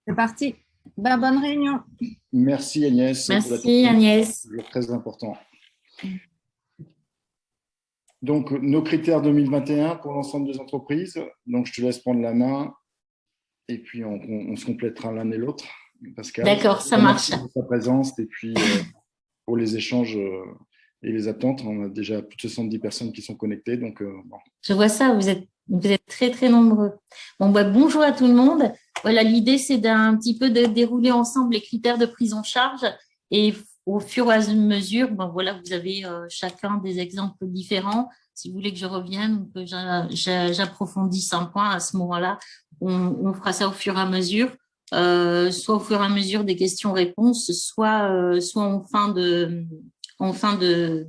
C'est parti. Bonne réunion. Merci Agnès. Merci Agnès. Toujours très important. Donc, nos critères 2021 pour l'ensemble des entreprises. Donc, je te laisse prendre la main et puis on se complétera l'un et l'autre. Pascal. D'accord, ça marche. Pour ta présence et puis pour les échanges et les attentes, on a déjà plus de 70 personnes qui sont connectées. Donc, bon. Je vois ça, vous êtes très, très nombreux. Bon, bonjour à tout le monde. Voilà, l'idée, c'est d'un petit peu de dérouler ensemble les critères de prise en charge et au fur et à mesure, voilà, vous avez chacun des exemples différents. Si vous voulez que je revienne ou que j'approfondisse un point à ce moment-là, on fera ça au fur et à mesure, soit au fur et à mesure des questions-réponses, soit en fin de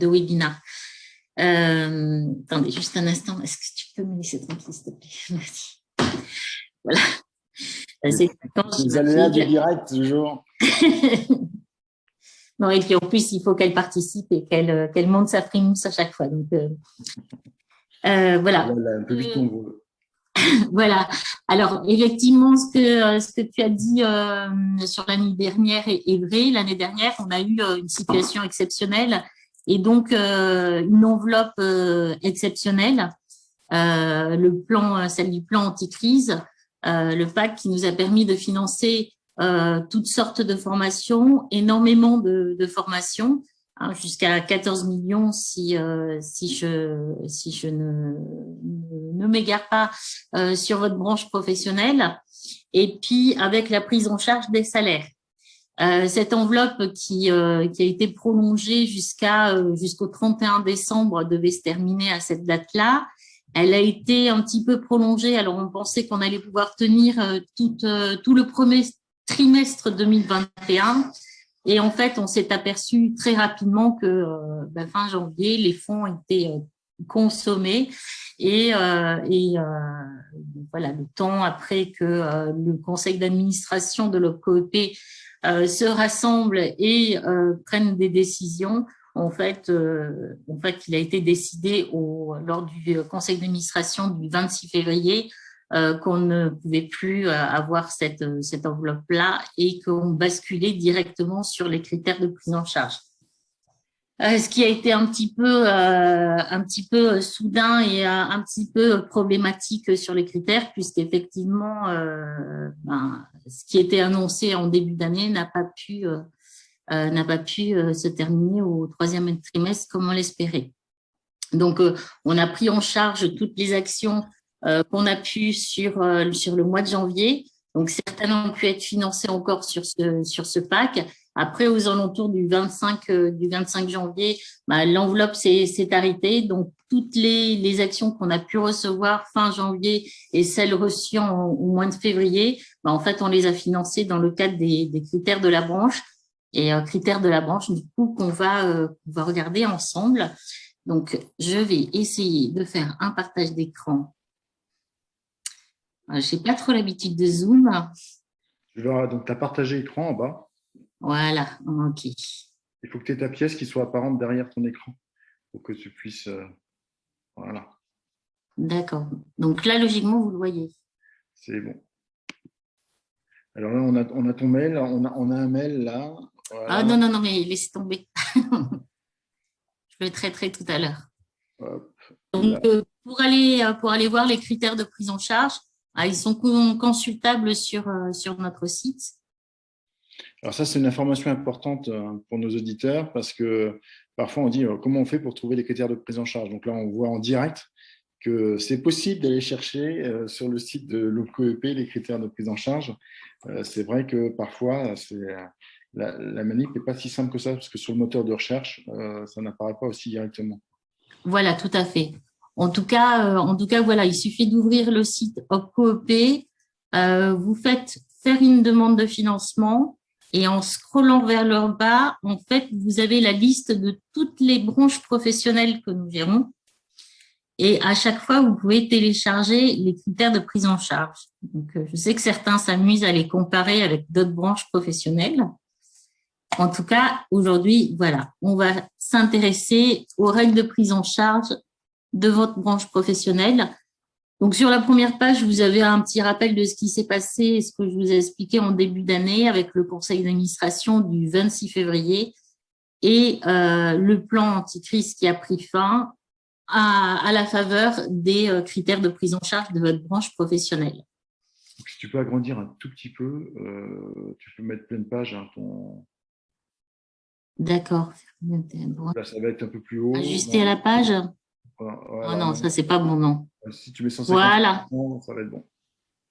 webinaire. Attendez juste un instant. Est-ce que tu peux me laisser tranquille, s'il te plaît? Merci. Voilà. Les aléas du direct, toujours. Non, et puis en plus, il faut qu'elle participe et qu'elle monte sa frimousse à chaque fois. Donc, voilà. Un peu vite nombreux. Voilà. Alors, effectivement, ce que tu as dit sur l'année dernière est vrai. L'année dernière, on a eu une situation exceptionnelle et donc une enveloppe exceptionnelle. Celle du plan anti-crise, le PAC qui nous a permis de financer toutes sortes de formations, énormément de formations, hein, jusqu'à 14 millions si je ne m'égare pas sur votre branche professionnelle, et puis avec la prise en charge des salaires. Cette enveloppe qui a été prolongée jusqu'au 31 décembre devait se terminer à cette date-là. Elle a été un petit peu prolongée. Alors, on pensait qu'on allait pouvoir tenir tout le premier trimestre 2021. Et en fait, on s'est aperçu très rapidement que fin janvier, les fonds étaient consommés. Et voilà, le temps après que le conseil d'administration de l'OPCOEP se rassemble et prenne des décisions. En fait, il a été décidé lors du conseil d'administration du 26 février qu'on ne pouvait plus avoir cette enveloppe-là et qu'on basculait directement sur les critères de prise en charge. Ce qui a été un petit peu soudain et un petit peu problématique sur les critères, puisqu'effectivement, ce qui était annoncé en début d'année n'a pas pu se terminer au troisième trimestre comme on l'espérait. Donc, on a pris en charge toutes les actions qu'on a pu sur le mois de janvier. Donc, certaines ont pu être financées encore sur ce PAC. Après, aux alentours du 25 janvier, l'enveloppe s'est arrêtée. Donc, toutes les actions qu'on a pu recevoir fin janvier et celles reçues au mois de février, en fait, on les a financées dans le cadre des critères de la branche. Et critères de la branche, du coup, qu'on va regarder ensemble. Donc, je vais essayer de faire un partage d'écran. Je n'ai pas trop l'habitude de Zoom. Donc, tu as partagé l'écran en bas. Voilà, OK. Il faut que tu aies ta pièce qui soit apparente derrière ton écran pour que tu puisses… voilà. D'accord. Donc là, logiquement, vous le voyez. C'est bon. Alors là, on a ton mail. On a un mail là. Voilà. Ah non, mais laissez tomber. Je le traiterai tout à l'heure. Donc, pour aller voir les critères de prise en charge, ils sont consultables sur notre site. Alors ça, c'est une information importante pour nos auditeurs parce que parfois, on dit comment on fait pour trouver les critères de prise en charge. Donc là, on voit en direct que c'est possible d'aller chercher sur le site de l'OPCOEP les critères de prise en charge. C'est vrai que parfois, la manip n'est pas si simple que ça parce que sur le moteur de recherche, ça n'apparaît pas aussi directement. Voilà, tout à fait. En tout cas, voilà, il suffit d'ouvrir le site OPCOEP, vous faites faire une demande de financement et en scrollant vers le bas, en fait, vous avez la liste de toutes les branches professionnelles que nous gérons. Et à chaque fois, vous pouvez télécharger les critères de prise en charge. Donc, je sais que certains s'amusent à les comparer avec d'autres branches professionnelles. En tout cas, aujourd'hui, voilà, on va s'intéresser aux règles de prise en charge de votre branche professionnelle. Donc, sur la première page, vous avez un petit rappel de ce qui s'est passé et ce que je vous ai expliqué en début d'année avec le conseil d'administration du 26 février et le plan anticrise qui a pris fin à la faveur des critères de prise en charge de votre branche professionnelle. Donc, si tu peux agrandir un tout petit peu, tu peux mettre pleine page. Hein, D'accord. Là, ça va être un peu plus haut. Ajuster à la page. Voilà, Oh non, ça, c'est pas bon, non. si tu mets 150, voilà. Ça va être bon.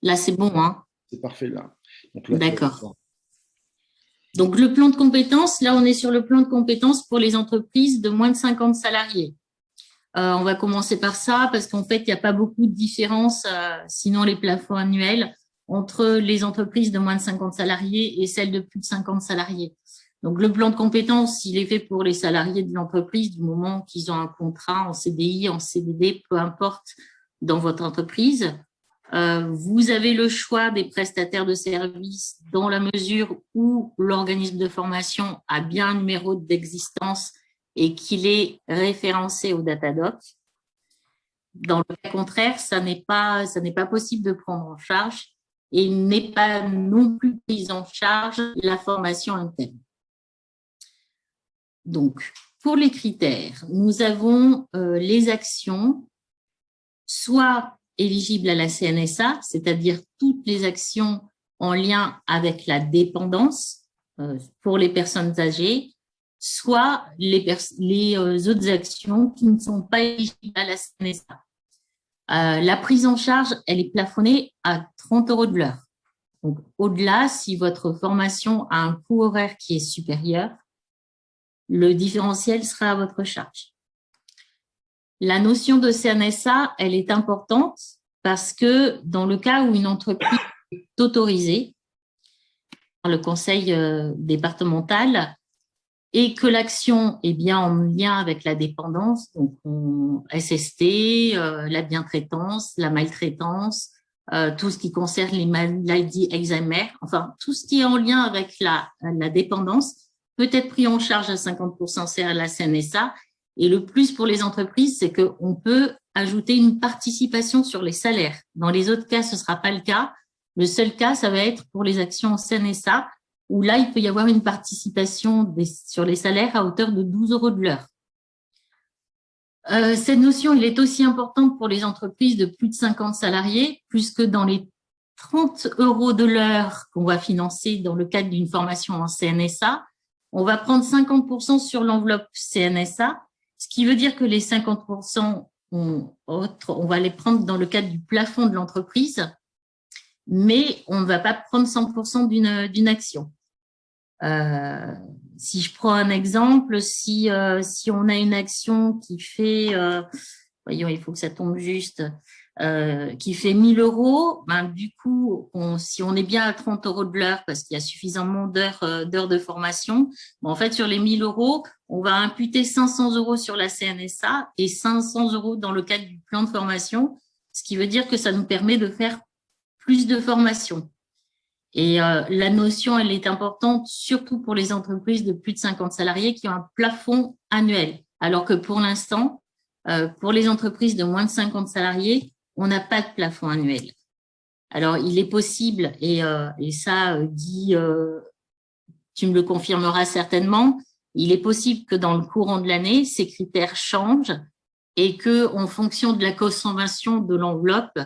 Là, c'est bon, hein. C'est parfait, là. D'accord. Donc, le plan de compétences, là, on est sur le plan de compétences pour les entreprises de moins de 50 salariés. On va commencer par ça parce qu'en fait, il n'y a pas beaucoup de différence, sinon les plafonds annuels, entre les entreprises de moins de 50 salariés et celles de plus de 50 salariés. Donc, le plan de compétences, il est fait pour les salariés de l'entreprise du moment qu'ils ont un contrat en CDI, en CDD, peu importe dans votre entreprise. Vous avez le choix des prestataires de services dans la mesure où l'organisme de formation a bien un numéro d'existence et qu'il est référencé au Datadoc. Dans le cas contraire, ça n'est pas possible de prendre en charge et il n'est pas non plus prise en charge la formation interne. Donc, pour les critères, nous avons les actions, soit éligibles à la CNSA, c'est-à-dire toutes les actions en lien avec la dépendance pour les personnes âgées, soit les autres actions qui ne sont pas éligibles à la CNSA. La prise en charge, elle est plafonnée à 30 € de l'heure. Donc, au-delà, si votre formation a un coût horaire qui est supérieur, le différentiel sera à votre charge. La notion de CNSA, elle est importante parce que dans le cas où une entreprise est autorisée par le conseil départemental et que l'action est bien en lien avec la dépendance, donc SST, la bientraitance, la maltraitance, tout ce qui concerne les maladies Alzheimer, enfin tout ce qui est en lien avec la dépendance peut être pris en charge à 50% à la CNSA. Et le plus pour les entreprises, c'est qu'on peut ajouter une participation sur les salaires. Dans les autres cas, ce ne sera pas le cas. Le seul cas, ça va être pour les actions en CNSA, où là, il peut y avoir une participation sur les salaires à hauteur de 12 € de l'heure. Cette notion, elle est aussi importante pour les entreprises de plus de 50 salariés, puisque dans les 30 € de l'heure qu'on va financer dans le cadre d'une formation en CNSA, on va prendre 50% sur l'enveloppe CNSA, ce qui veut dire que les 50%, on va les prendre dans le cadre du plafond de l'entreprise, mais on ne va pas prendre 100% d'une action. Si je prends un exemple, si on a une action qui fait, voyons, il faut que ça tombe juste, qui fait 1 000 €, ben, du coup, si on est bien à 30 € de l'heure parce qu'il y a suffisamment d'heures de formation, ben, en fait, sur les 1 000 €, on va imputer 500 € sur la CNSA et 500 € dans le cadre du plan de formation, ce qui veut dire que ça nous permet de faire plus de formation. Et la notion, elle est importante, surtout pour les entreprises de plus de 50 salariés qui ont un plafond annuel. Alors que pour l'instant, pour les entreprises de moins de 50 salariés, on n'a pas de plafond annuel. Alors, il est possible, et ça, Guy, tu me le confirmeras certainement, il est possible que dans le courant de l'année, ces critères changent et qu'en fonction de la consommation de l'enveloppe,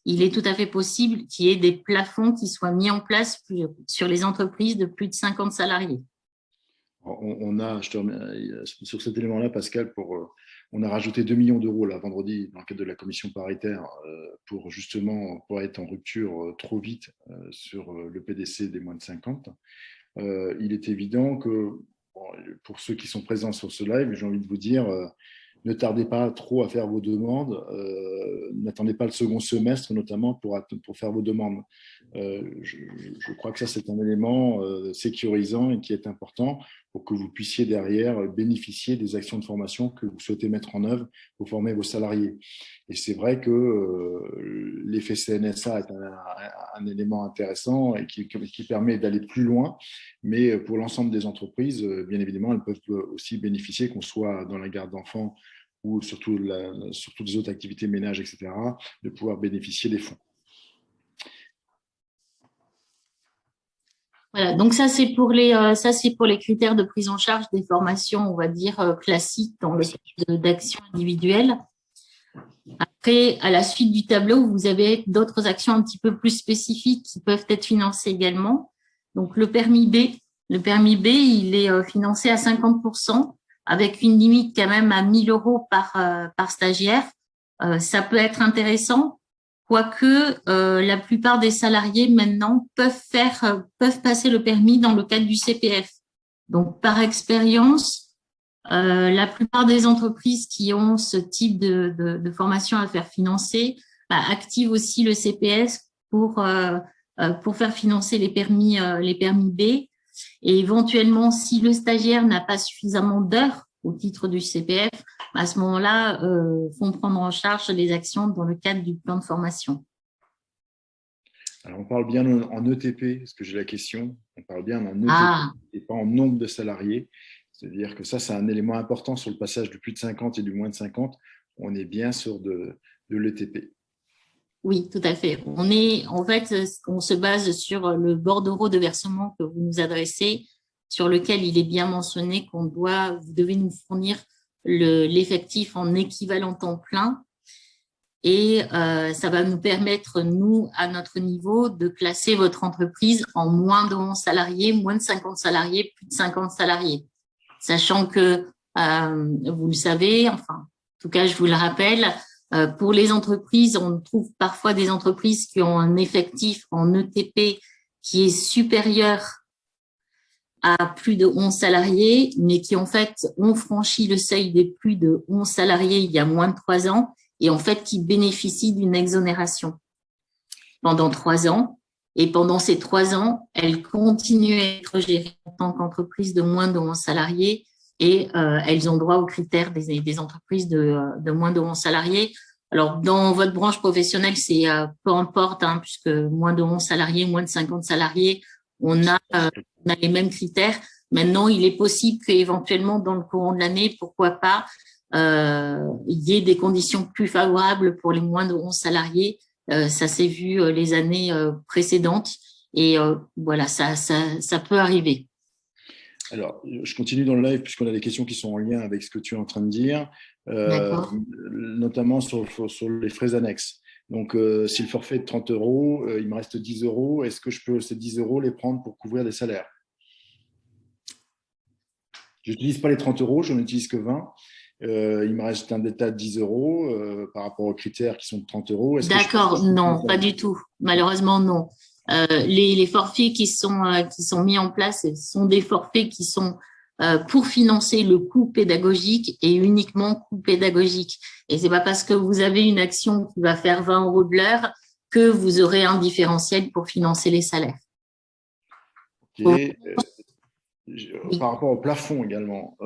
il est tout à fait possible qu'il y ait des plafonds qui soient mis en place sur les entreprises de plus de 50 salariés. Sur cet élément-là, Pascal, on a rajouté 2 millions d'euros là, vendredi dans le cadre de la commission paritaire pour justement pas être en rupture trop vite sur le PDC des moins de 50. Il est évident que pour ceux qui sont présents sur ce live, j'ai envie de vous dire, ne tardez pas trop à faire vos demandes. N'attendez pas le second semestre, notamment pour faire vos demandes. Je crois que ça, c'est un élément sécurisant et qui est important pour que vous puissiez derrière bénéficier des actions de formation que vous souhaitez mettre en œuvre pour former vos salariés. Et c'est vrai que l'effet CNSA est un élément intéressant et qui permet d'aller plus loin. Mais pour l'ensemble des entreprises, bien évidemment, elles peuvent aussi bénéficier, qu'on soit dans la garde d'enfants ou surtout des autres activités ménage, etc., de pouvoir bénéficier des fonds. Voilà, donc ça c'est pour les critères de prise en charge des formations, on va dire classiques dans le cadre d'actions individuelles. Après, à la suite du tableau, vous avez d'autres actions un petit peu plus spécifiques qui peuvent être financées également. Donc le permis B, il est financé à 50% avec une limite quand même à 1 000 € par stagiaire. Ça peut être intéressant. Quoique la plupart des salariés maintenant peuvent passer le permis dans le cadre du CPF. Donc par expérience, la plupart des entreprises qui ont ce type de formation à faire financer activent aussi le CPF pour faire financer les permis B. Et éventuellement, si le stagiaire n'a pas suffisamment d'heures au titre du CPF, à ce moment-là, font prendre en charge les actions dans le cadre du plan de formation. Alors, on parle bien en ETP, parce que j'ai la question. On parle bien en ETP et pas en nombre de salariés. C'est-à-dire que ça, c'est un élément important sur le passage du plus de 50 et du moins de 50. On est bien sur de l'ETP. Oui, tout à fait. On se base sur le bordereau de versement que vous nous adressez, sur lequel il est bien mentionné vous devez nous fournir l'effectif en équivalent temps plein. Et ça va nous permettre, nous, à notre niveau, de classer votre entreprise en moins de 11 salariés, moins de 50 salariés, plus de 50 salariés. Sachant que, vous le savez, enfin, en tout cas, je vous le rappelle, pour les entreprises, on trouve parfois des entreprises qui ont un effectif en ETP qui est supérieur à plus de 11 salariés, mais qui en fait ont franchi le seuil des plus de 11 salariés il y a moins de 3 ans et en fait qui bénéficient d'une exonération pendant 3 ans. Et pendant ces 3 ans, elles continuent à être gérées en tant qu'entreprise de moins de 11 salariés et elles ont droit aux critères des entreprises de moins de 11 salariés. Alors, dans votre branche professionnelle, c'est peu importe, puisque moins de 11 salariés, moins de 50 salariés, on a les mêmes critères. Maintenant, il est possible qu'éventuellement, dans le courant de l'année, pourquoi pas, il y ait des conditions plus favorables pour les moins de 11 salariés. Ça s'est vu les années précédentes et voilà, ça peut arriver. Alors, je continue dans le live puisqu'on a des questions qui sont en lien avec ce que tu es en train de dire, notamment sur les frais annexes. Donc, si le forfait est de 30 €, il me reste 10 €. Est-ce que je peux, ces 10 € les prendre pour couvrir des salaires? Je n'utilise pas les 30 €, je n'en utilise que 20. Il me reste un delta de 10 € par rapport aux critères qui sont de 30 €. D'accord, non, pas du tout. Malheureusement, non. Les forfaits qui sont mis en place sont des forfaits qui sont pour financer le coût pédagogique et uniquement coût pédagogique. Et c'est pas parce que vous avez une action qui va faire 20 € de l'heure que vous aurez un différentiel pour financer les salaires. Okay. Par rapport au plafond également,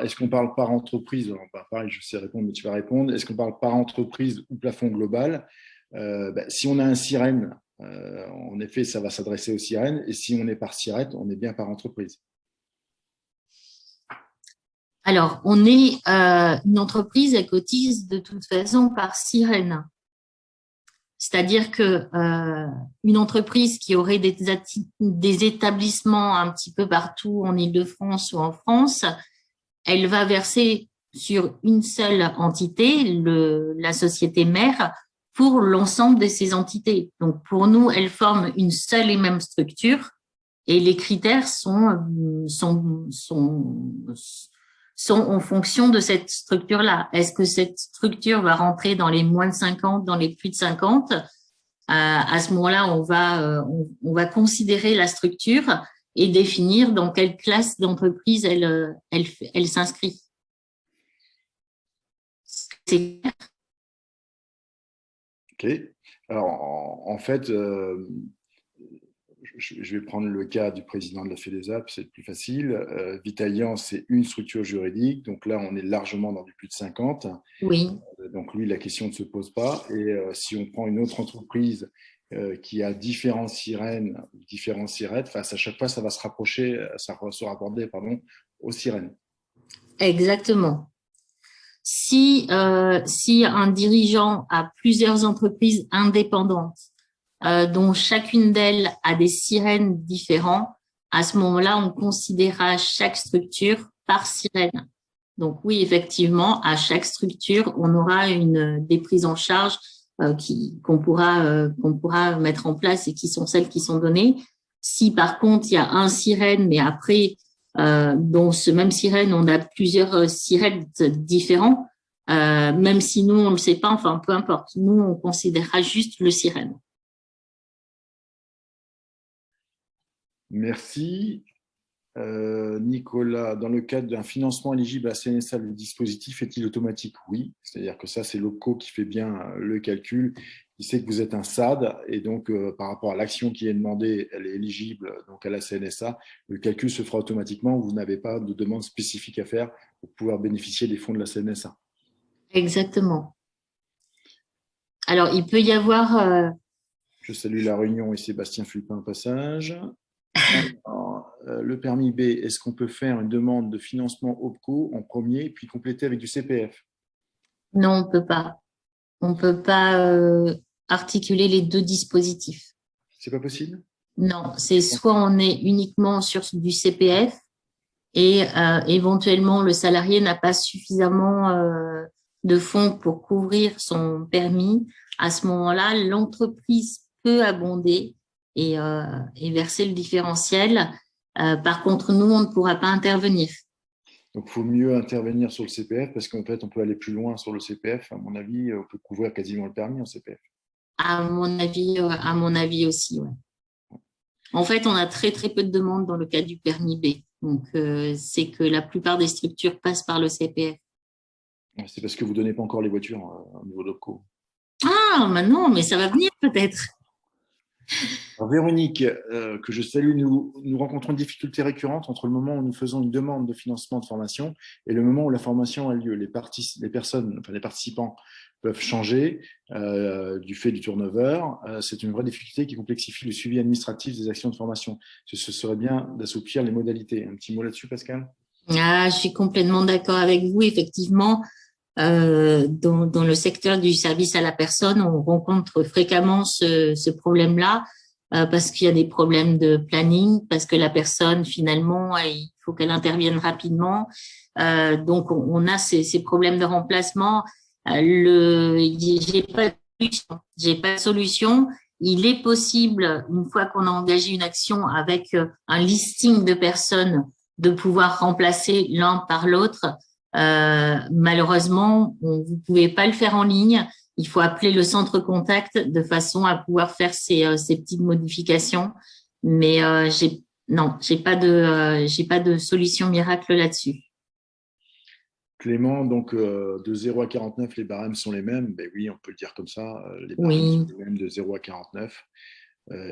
est-ce qu'on parle par entreprise? Pareil, je sais répondre, mais tu vas répondre. Est-ce qu'on parle par entreprise ou plafond global? Si on a un sirène, en effet, ça va s'adresser aux sirènes. Et si on est par sirène, on est bien par entreprise. Alors, on est une entreprise, elle cotise de toute façon par sirène. C'est-à-dire que une entreprise qui aurait des établissements un petit peu partout en Île-de-France ou en France, elle va verser sur une seule entité, la société mère, pour l'ensemble de ces entités. Donc, pour nous, elles forment une seule et même structure et les critères sont en fonction de cette structure-là. Est-ce que cette structure va rentrer dans les moins de 50, dans les plus de 50? À ce moment-là, on va considérer la structure et définir dans quelle classe d'entreprise elle s'inscrit. C'est clair? OK. Alors, en fait, je vais prendre le cas du président de la FEDESAP, c'est le plus facile. Vitalian, c'est une structure juridique. Donc là, on est largement dans du plus de 50. Oui. Donc lui, la question ne se pose pas. Et si on prend une autre entreprise qui a différents sirènes, différents sirettes, à chaque fois, ça va se rapprocher, ça se rapporter, aux sirènes. Exactement. Si un dirigeant a plusieurs entreprises indépendantes, dont chacune d'elles a des sirènes différents, à ce moment-là, on considérera chaque structure par sirène. Donc oui, effectivement, à chaque structure, on aura des prises en charge qu'on pourra mettre en place et qui sont celles qui sont données. Si par contre, il y a un sirène, mais après, dans ce même sirène, on a plusieurs sirènes différents, même si nous, on ne le sait pas, enfin, peu importe. Nous, on considérera juste le sirène. Merci. Nicolas, dans le cadre d'un financement éligible à CNSA, le dispositif est-il automatique? Oui, c'est-à-dire que ça, c'est l'OPCO qui fait bien le calcul. Il sait que vous êtes un SAD et donc par rapport à l'action qui est demandée, elle est éligible donc à la CNSA. Le calcul se fera automatiquement. Vous n'avez pas de demande spécifique à faire pour pouvoir bénéficier des fonds de la CNSA. Exactement. Alors, il peut y avoir… Je salue La Réunion et Sébastien Fulpin au passage. Alors, le permis B, est-ce qu'on peut faire une demande de financement OPCO en premier, puis compléter avec du CPF? Non, on peut pas. On peut pas articuler les deux dispositifs. C'est pas possible? Non, c'est soit on est uniquement sur du CPF et éventuellement le salarié n'a pas suffisamment de fonds pour couvrir son permis. À ce moment-là, l'entreprise peut abonder et verser le différentiel. Par contre, nous, on ne pourra pas intervenir. Donc, il faut mieux intervenir sur le CPF parce qu'en fait, on peut aller plus loin sur le CPF. À mon avis, on peut couvrir quasiment le permis en CPF. À mon avis aussi, ouais. En fait, on a très très peu de demandes dans le cas du permis B. Donc, c'est que la plupart des structures passent par le CPF. C'est parce que vous ne donnez pas encore les voitures au niveau locaux. Ah, non, mais ça va venir peut-être. Alors, Véronique, que je salue, nous rencontrons une difficulté récurrente entre le moment où nous faisons une demande de financement de formation et le moment où la formation a lieu. Les participants peuvent changer du fait du turnover. C'est une vraie difficulté qui complexifie le suivi administratif des actions de formation. Ce serait bien d'assouplir les modalités. Un petit mot là-dessus, Pascal? Ah, je suis complètement d'accord avec vous. Effectivement, dans le secteur du service à la personne, on rencontre fréquemment ce problème-là parce qu'il y a des problèmes de planning, parce que la personne, finalement, il faut qu'elle intervienne rapidement. Donc, on a ces problèmes de remplacement. J'ai pas de solution. Il est possible, une fois qu'on a engagé une action avec un listing de personnes, de pouvoir remplacer l'un par l'autre. Malheureusement, vous pouvez pas le faire en ligne. Il faut appeler le centre contact de façon à pouvoir faire ces petites modifications. Mais j'ai pas de solution miracle là-dessus. Clément, donc de 0 à 49, les barèmes sont les mêmes. Ben oui, on peut le dire comme ça. Les barèmes Oui. sont les mêmes de 0 à 49.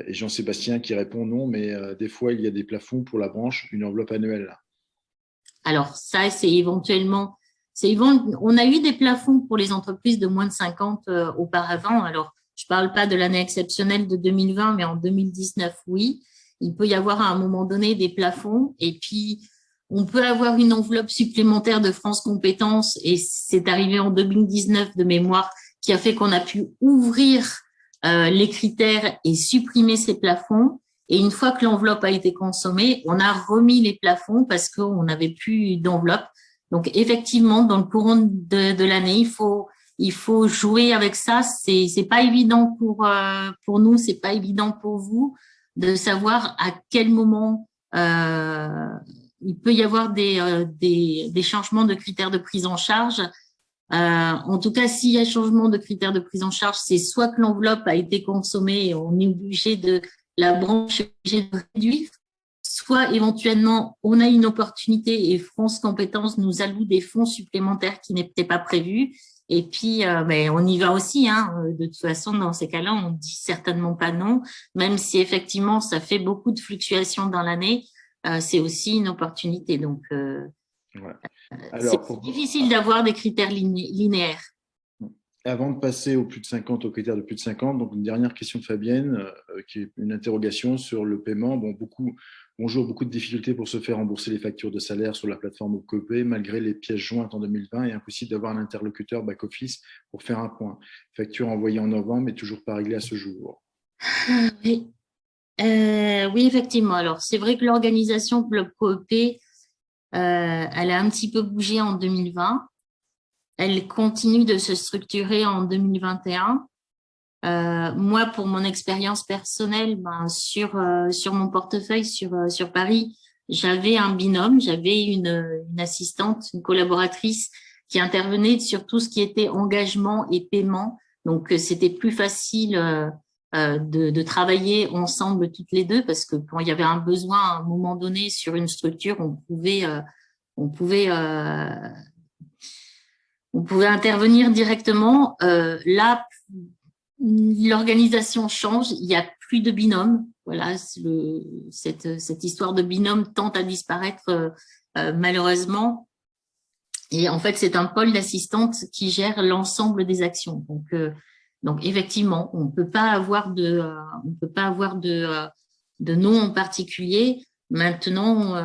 Et Jean-Sébastien qui répond non, mais des fois, il y a des plafonds pour la branche, une enveloppe annuelle. Alors, ça, on a eu des plafonds pour les entreprises de moins de 50 auparavant. Alors, je parle pas de l'année exceptionnelle de 2020, mais en 2019, oui. Il peut y avoir à un moment donné des plafonds et puis on peut avoir une enveloppe supplémentaire de France Compétences et c'est arrivé en 2019 de mémoire qui a fait qu'on a pu ouvrir les critères et supprimer ces plafonds. Et une fois que l'enveloppe a été consommée, on a remis les plafonds parce qu'on n'avait plus d'enveloppe. Donc, effectivement, dans le courant de l'année, il faut jouer avec ça. C'est pas évident pour nous, c'est pas évident pour vous de savoir à quel moment il peut y avoir des changements de critères de prise en charge. En tout cas, s'il y a changement de critères de prise en charge, c'est soit que l'enveloppe a été consommée et on est obligé la branche est obligée de réduire, soit éventuellement on a une opportunité et France Compétences nous alloue des fonds supplémentaires qui n'étaient pas prévus. Et puis, on y va aussi. De toute façon, dans ces cas-là, on dit certainement pas non, même si effectivement ça fait beaucoup de fluctuations dans l'année. C'est aussi une opportunité. Donc, Ouais. c'est difficile d'avoir des critères linéaires. avant de passer au plus de 50, au critère de plus de 50, donc une dernière question de Fabienne, qui est une interrogation sur le paiement. Bonjour, beaucoup de difficultés pour se faire rembourser les factures de salaire sur la plateforme OCOPE, malgré les pièces jointes en 2020 et impossible d'avoir un interlocuteur back-office pour faire un point. Facture envoyée en novembre, mais toujours pas réglée à ce jour. Oui. Oui, effectivement. Alors, c'est vrai que l'organisation Club Coop, elle a un petit peu bougé en 2020. Elle continue de se structurer en 2021. Moi, pour mon expérience personnelle, sur mon portefeuille sur Paris, j'avais un binôme, j'avais une assistante, une collaboratrice qui intervenait sur tout ce qui était engagement et paiement. Donc, c'était plus facile de travailler ensemble toutes les deux parce que quand il y avait un besoin à un moment donné sur une structure, on pouvait intervenir directement. Là, l'organisation change, il n'y a plus de binôme. Voilà, cette histoire de binôme tente à disparaître malheureusement. Et en fait, c'est un pôle d'assistantes qui gère l'ensemble des actions. Donc effectivement, on peut pas avoir de nom en particulier. Maintenant,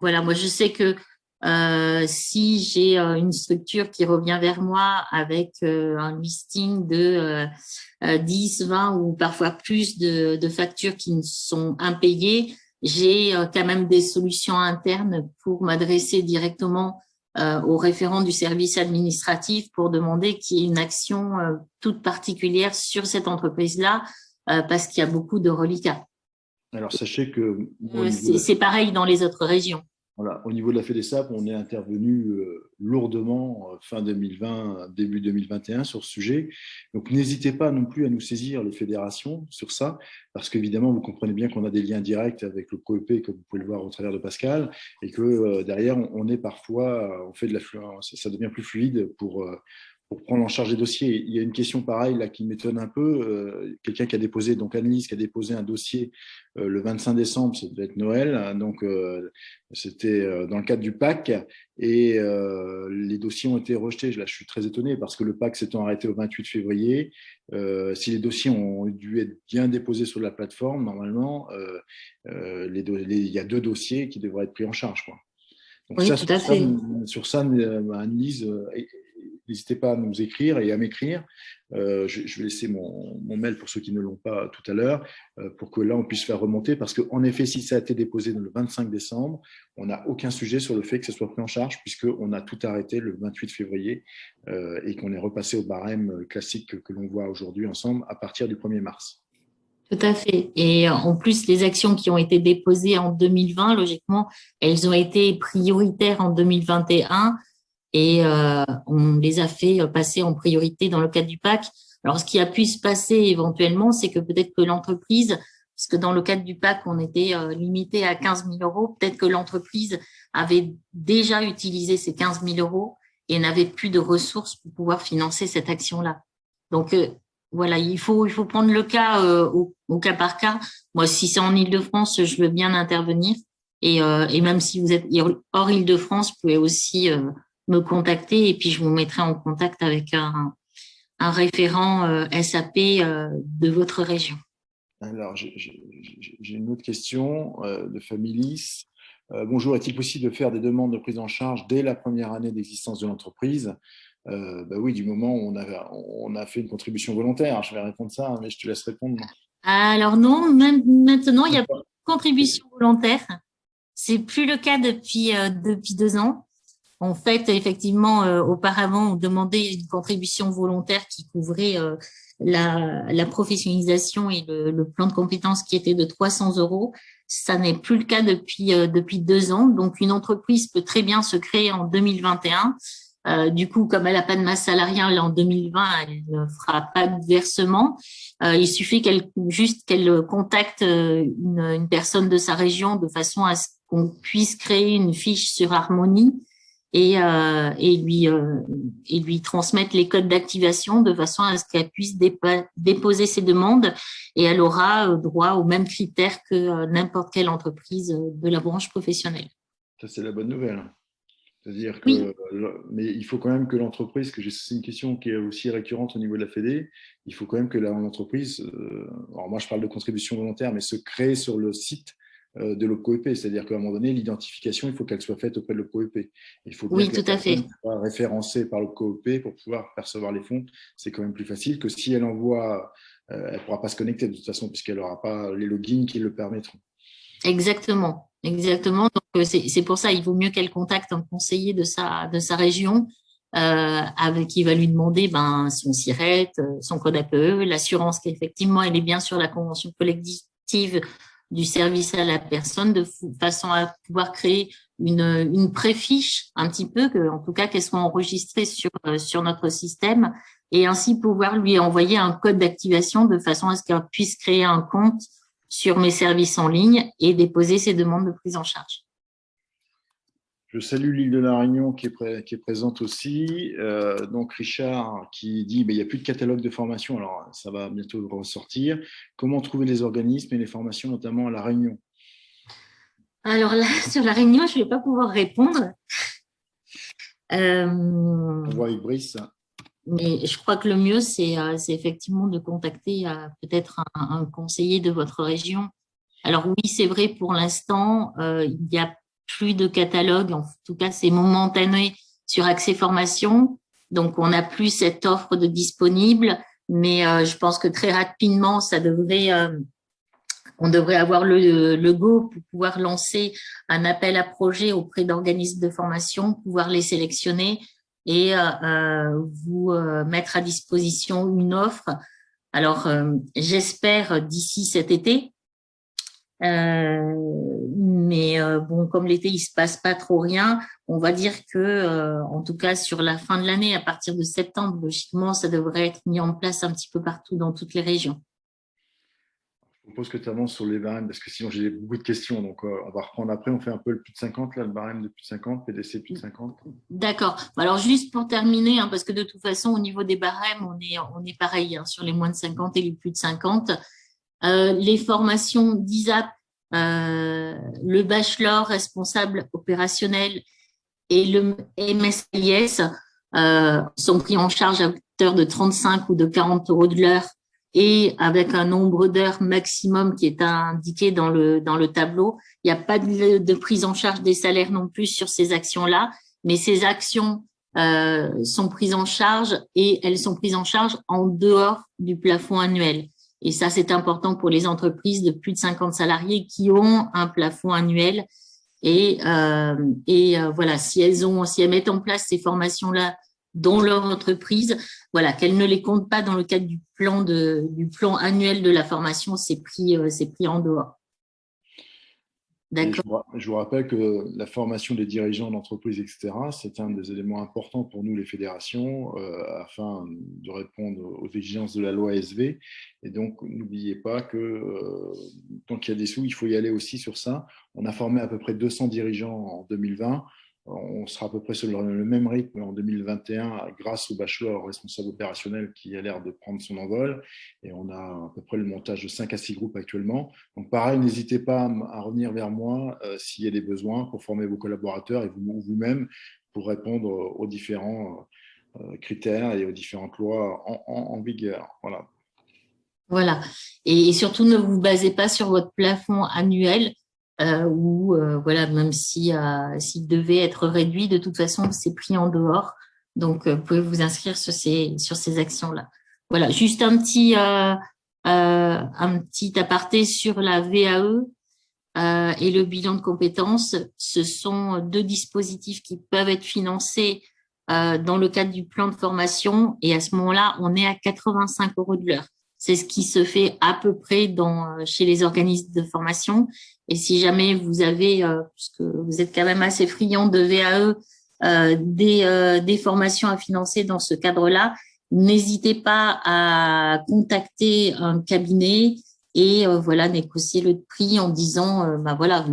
voilà, moi je sais que si j'ai une structure qui revient vers moi avec un listing de 10, 20 ou parfois plus de factures qui ne sont impayées, j'ai quand même des solutions internes pour m'adresser directement au référent du service administratif pour demander qu'il y ait une action toute particulière sur cette entreprise-là parce qu'il y a beaucoup de reliquats. Alors, sachez que c'est pareil dans les autres régions. Voilà, au niveau de la FEDESAP, on est intervenu lourdement fin 2020, début 2021 sur ce sujet. Donc, n'hésitez pas non plus à nous saisir les fédérations sur ça, parce qu'évidemment, vous comprenez bien qu'on a des liens directs avec le COEP, comme vous pouvez le voir au travers de Pascal, et que derrière, on est parfois, on fait de l'affluence, ça devient plus fluide pour prendre en charge les dossiers. Il y a une question pareille là qui m'étonne un peu. Quelqu'un qui a déposé, donc Annelise, qui a déposé un dossier le 25 décembre, ça devait être Noël, hein, donc c'était dans le cadre du PAC, et les dossiers ont été rejetés. Là, je suis très étonné parce que le PAC s'étant arrêté au 28 février, si les dossiers ont dû être bien déposés sur la plateforme, normalement, il y a 2 dossiers qui devraient être pris en charge, quoi. Donc oui, ça, tout à fait. sur ça, Annelise, n'hésitez pas à nous écrire et à m'écrire. Je vais laisser mon mail pour ceux qui ne l'ont pas tout à l'heure, pour que là, on puisse faire remonter. Parce qu'en effet, si ça a été déposé le 25 décembre, on n'a aucun sujet sur le fait que ce soit pris en charge, puisqu'on a tout arrêté le 28 février et qu'on est repassé au barème classique que l'on voit aujourd'hui ensemble à partir du 1er mars. Tout à fait. Et en plus, les actions qui ont été déposées en 2020, logiquement, elles ont été prioritaires en 2021 et on les a fait passer en priorité dans le cadre du PAC. Alors, ce qui a pu se passer éventuellement, c'est que peut-être que l'entreprise, parce que dans le cadre du PAC, on était limité à 15 000 euros, peut-être que l'entreprise avait déjà utilisé ces 15 000 euros et n'avait plus de ressources pour pouvoir financer cette action-là. Donc, voilà, il faut prendre le cas au cas par cas. Moi, si c'est en Île-de-France, je veux bien intervenir. Et même si vous êtes hors Île-de-France, vous pouvez aussi me contacter et puis je vous mettrai en contact avec un référent SAP de votre région. Alors, j'ai une autre question de Familis. Bonjour, est-il possible de faire des demandes de prise en charge dès la première année d'existence de l'entreprise? Oui, du moment où on a fait une contribution volontaire. Je vais répondre ça, mais je te laisse répondre. Alors non, même maintenant, il n'y a pas de contribution volontaire. C'est plus le cas depuis 2 ans. En fait, effectivement, auparavant, on demandait une contribution volontaire qui couvrait la professionnalisation et le plan de compétences qui était de 300 euros. Ça n'est plus le cas depuis 2 ans. Donc, une entreprise peut très bien se créer en 2021. Du coup, comme elle n'a pas de masse salariale en 2020, elle ne fera pas de versement. Il suffit qu'elle contacte une personne de sa région de façon à ce qu'on puisse créer une fiche sur Harmonie et lui transmettre les codes d'activation de façon à ce qu'elle puisse déposer ses demandes et elle aura droit aux mêmes critères que n'importe quelle entreprise de la branche professionnelle. Ça, c'est la bonne nouvelle. C'est-à-dire que, Oui. mais il faut quand même que l'entreprise, c'est une question qui est aussi récurrente au niveau de la Fédé, il faut quand même que l'entreprise, alors moi je parle de contribution volontaire, mais se crée sur le site de l'OPCO-EP. C'est-à-dire qu'à un moment donné, l'identification, il faut qu'elle soit faite auprès de l'OPCO-EP. Il faut bien Oui, que la tout à personne fait. soit référencée par l'OPCO-EP pour pouvoir percevoir les fonds. C'est quand même plus facile que si elle envoie, elle ne pourra pas se connecter de toute façon, puisqu'elle n'aura pas les logins qui le permettront. Exactement, exactement. Donc c'est pour ça, il vaut mieux qu'elle contacte un conseiller de sa région, avec qui va lui demander ben son SIRET, son code APE, l'assurance qu'effectivement elle est bien sur la convention collective du service à la personne, de façon à pouvoir créer une préfiche un petit peu, que, en tout cas qu'elle soit enregistrée sur notre système, et ainsi pouvoir lui envoyer un code d'activation de façon à ce qu'elle puisse créer un compte sur mes services en ligne et déposer ses demandes de prise en charge. Je salue l'île de la Réunion qui est présente aussi. Donc Richard qui dit il n'y a plus de catalogue de formation, alors ça va bientôt ressortir. Comment trouver les organismes et les formations, notamment à la Réunion? Alors là, sur la Réunion, je ne vais pas pouvoir répondre. On voit avec Brice. Mais je crois que le mieux, c'est effectivement de contacter peut-être un conseiller de votre région. Alors oui, c'est vrai, pour l'instant, il n'y a plus de catalogue. En tout cas, c'est momentané sur Accès Formation. Donc, on n'a plus cette offre de disponible. Mais je pense que très rapidement, on devrait avoir le go pour pouvoir lancer un appel à projet auprès d'organismes de formation, pouvoir les sélectionner et vous mettre à disposition une offre. Alors, j'espère d'ici cet été. Mais bon, comme l'été, il se passe pas trop rien, on va dire que, en tout cas, sur la fin de l'année, à partir de septembre, logiquement, ça devrait être mis en place un petit peu partout dans toutes les régions. Je propose que tu avances sur les barèmes parce que sinon j'ai beaucoup de questions. Donc on va reprendre après. On fait un peu le plus de 50, là, le barème de plus de 50, PDC plus de 50. D'accord. Alors, juste pour terminer, hein, parce que de toute façon, au niveau des barèmes, on est pareil hein, sur les moins de 50 et les plus de 50. Les formations d'ISAP, le bachelor responsable opérationnel et le MSIS sont pris en charge à hauteur de 35 ou de 40 euros de l'heure et avec un nombre d'heures maximum qui est indiqué dans le tableau. Il n'y a pas de prise en charge des salaires non plus sur ces actions-là, mais ces actions sont prises en charge et elles sont prises en charge en dehors du plafond annuel. Et ça, c'est important pour les entreprises de plus de 50 salariés qui ont un plafond annuel. Et voilà, si elles mettent en place ces formations-là dans leur entreprise, voilà, qu'elles ne les comptent pas dans le cadre du plan annuel de la formation, c'est pris en dehors. D'accord. Je vous rappelle que la formation des dirigeants d'entreprise, etc., c'est un des éléments importants pour nous, les fédérations, afin de répondre aux exigences de la loi ASV. Et donc, n'oubliez pas que tant qu'il y a des sous, il faut y aller aussi sur ça. On a formé à peu près 200 dirigeants en 2020. On sera à peu près sur le même rythme en 2021 grâce au bachelor responsable opérationnel qui a l'air de prendre son envol. Et on a à peu près le montage de 5 à 6 groupes actuellement. Donc pareil, n'hésitez pas à revenir vers moi s'il y a des besoins pour former vos collaborateurs et vous-même pour répondre aux différents critères et aux différentes lois en vigueur. Voilà. Voilà. Et surtout, ne vous basez pas sur votre plafond annuel. Voilà, même si s'il devait être réduit, de toute façon, c'est pris en dehors. Donc, vous pouvez vous inscrire sur ces actions-là. Voilà, juste un petit aparté sur la VAE et le bilan de compétences. Ce sont deux dispositifs qui peuvent être financés dans le cadre du plan de formation. Et à ce moment-là, on est à 85 euros de l'heure. C'est ce qui se fait à peu près chez les organismes de formation. Et si jamais vous avez, puisque vous êtes quand même assez friand de VAE, des formations à financer dans ce cadre-là, n'hésitez pas à contacter un cabinet et voilà, négocier le prix en disant, bah voilà,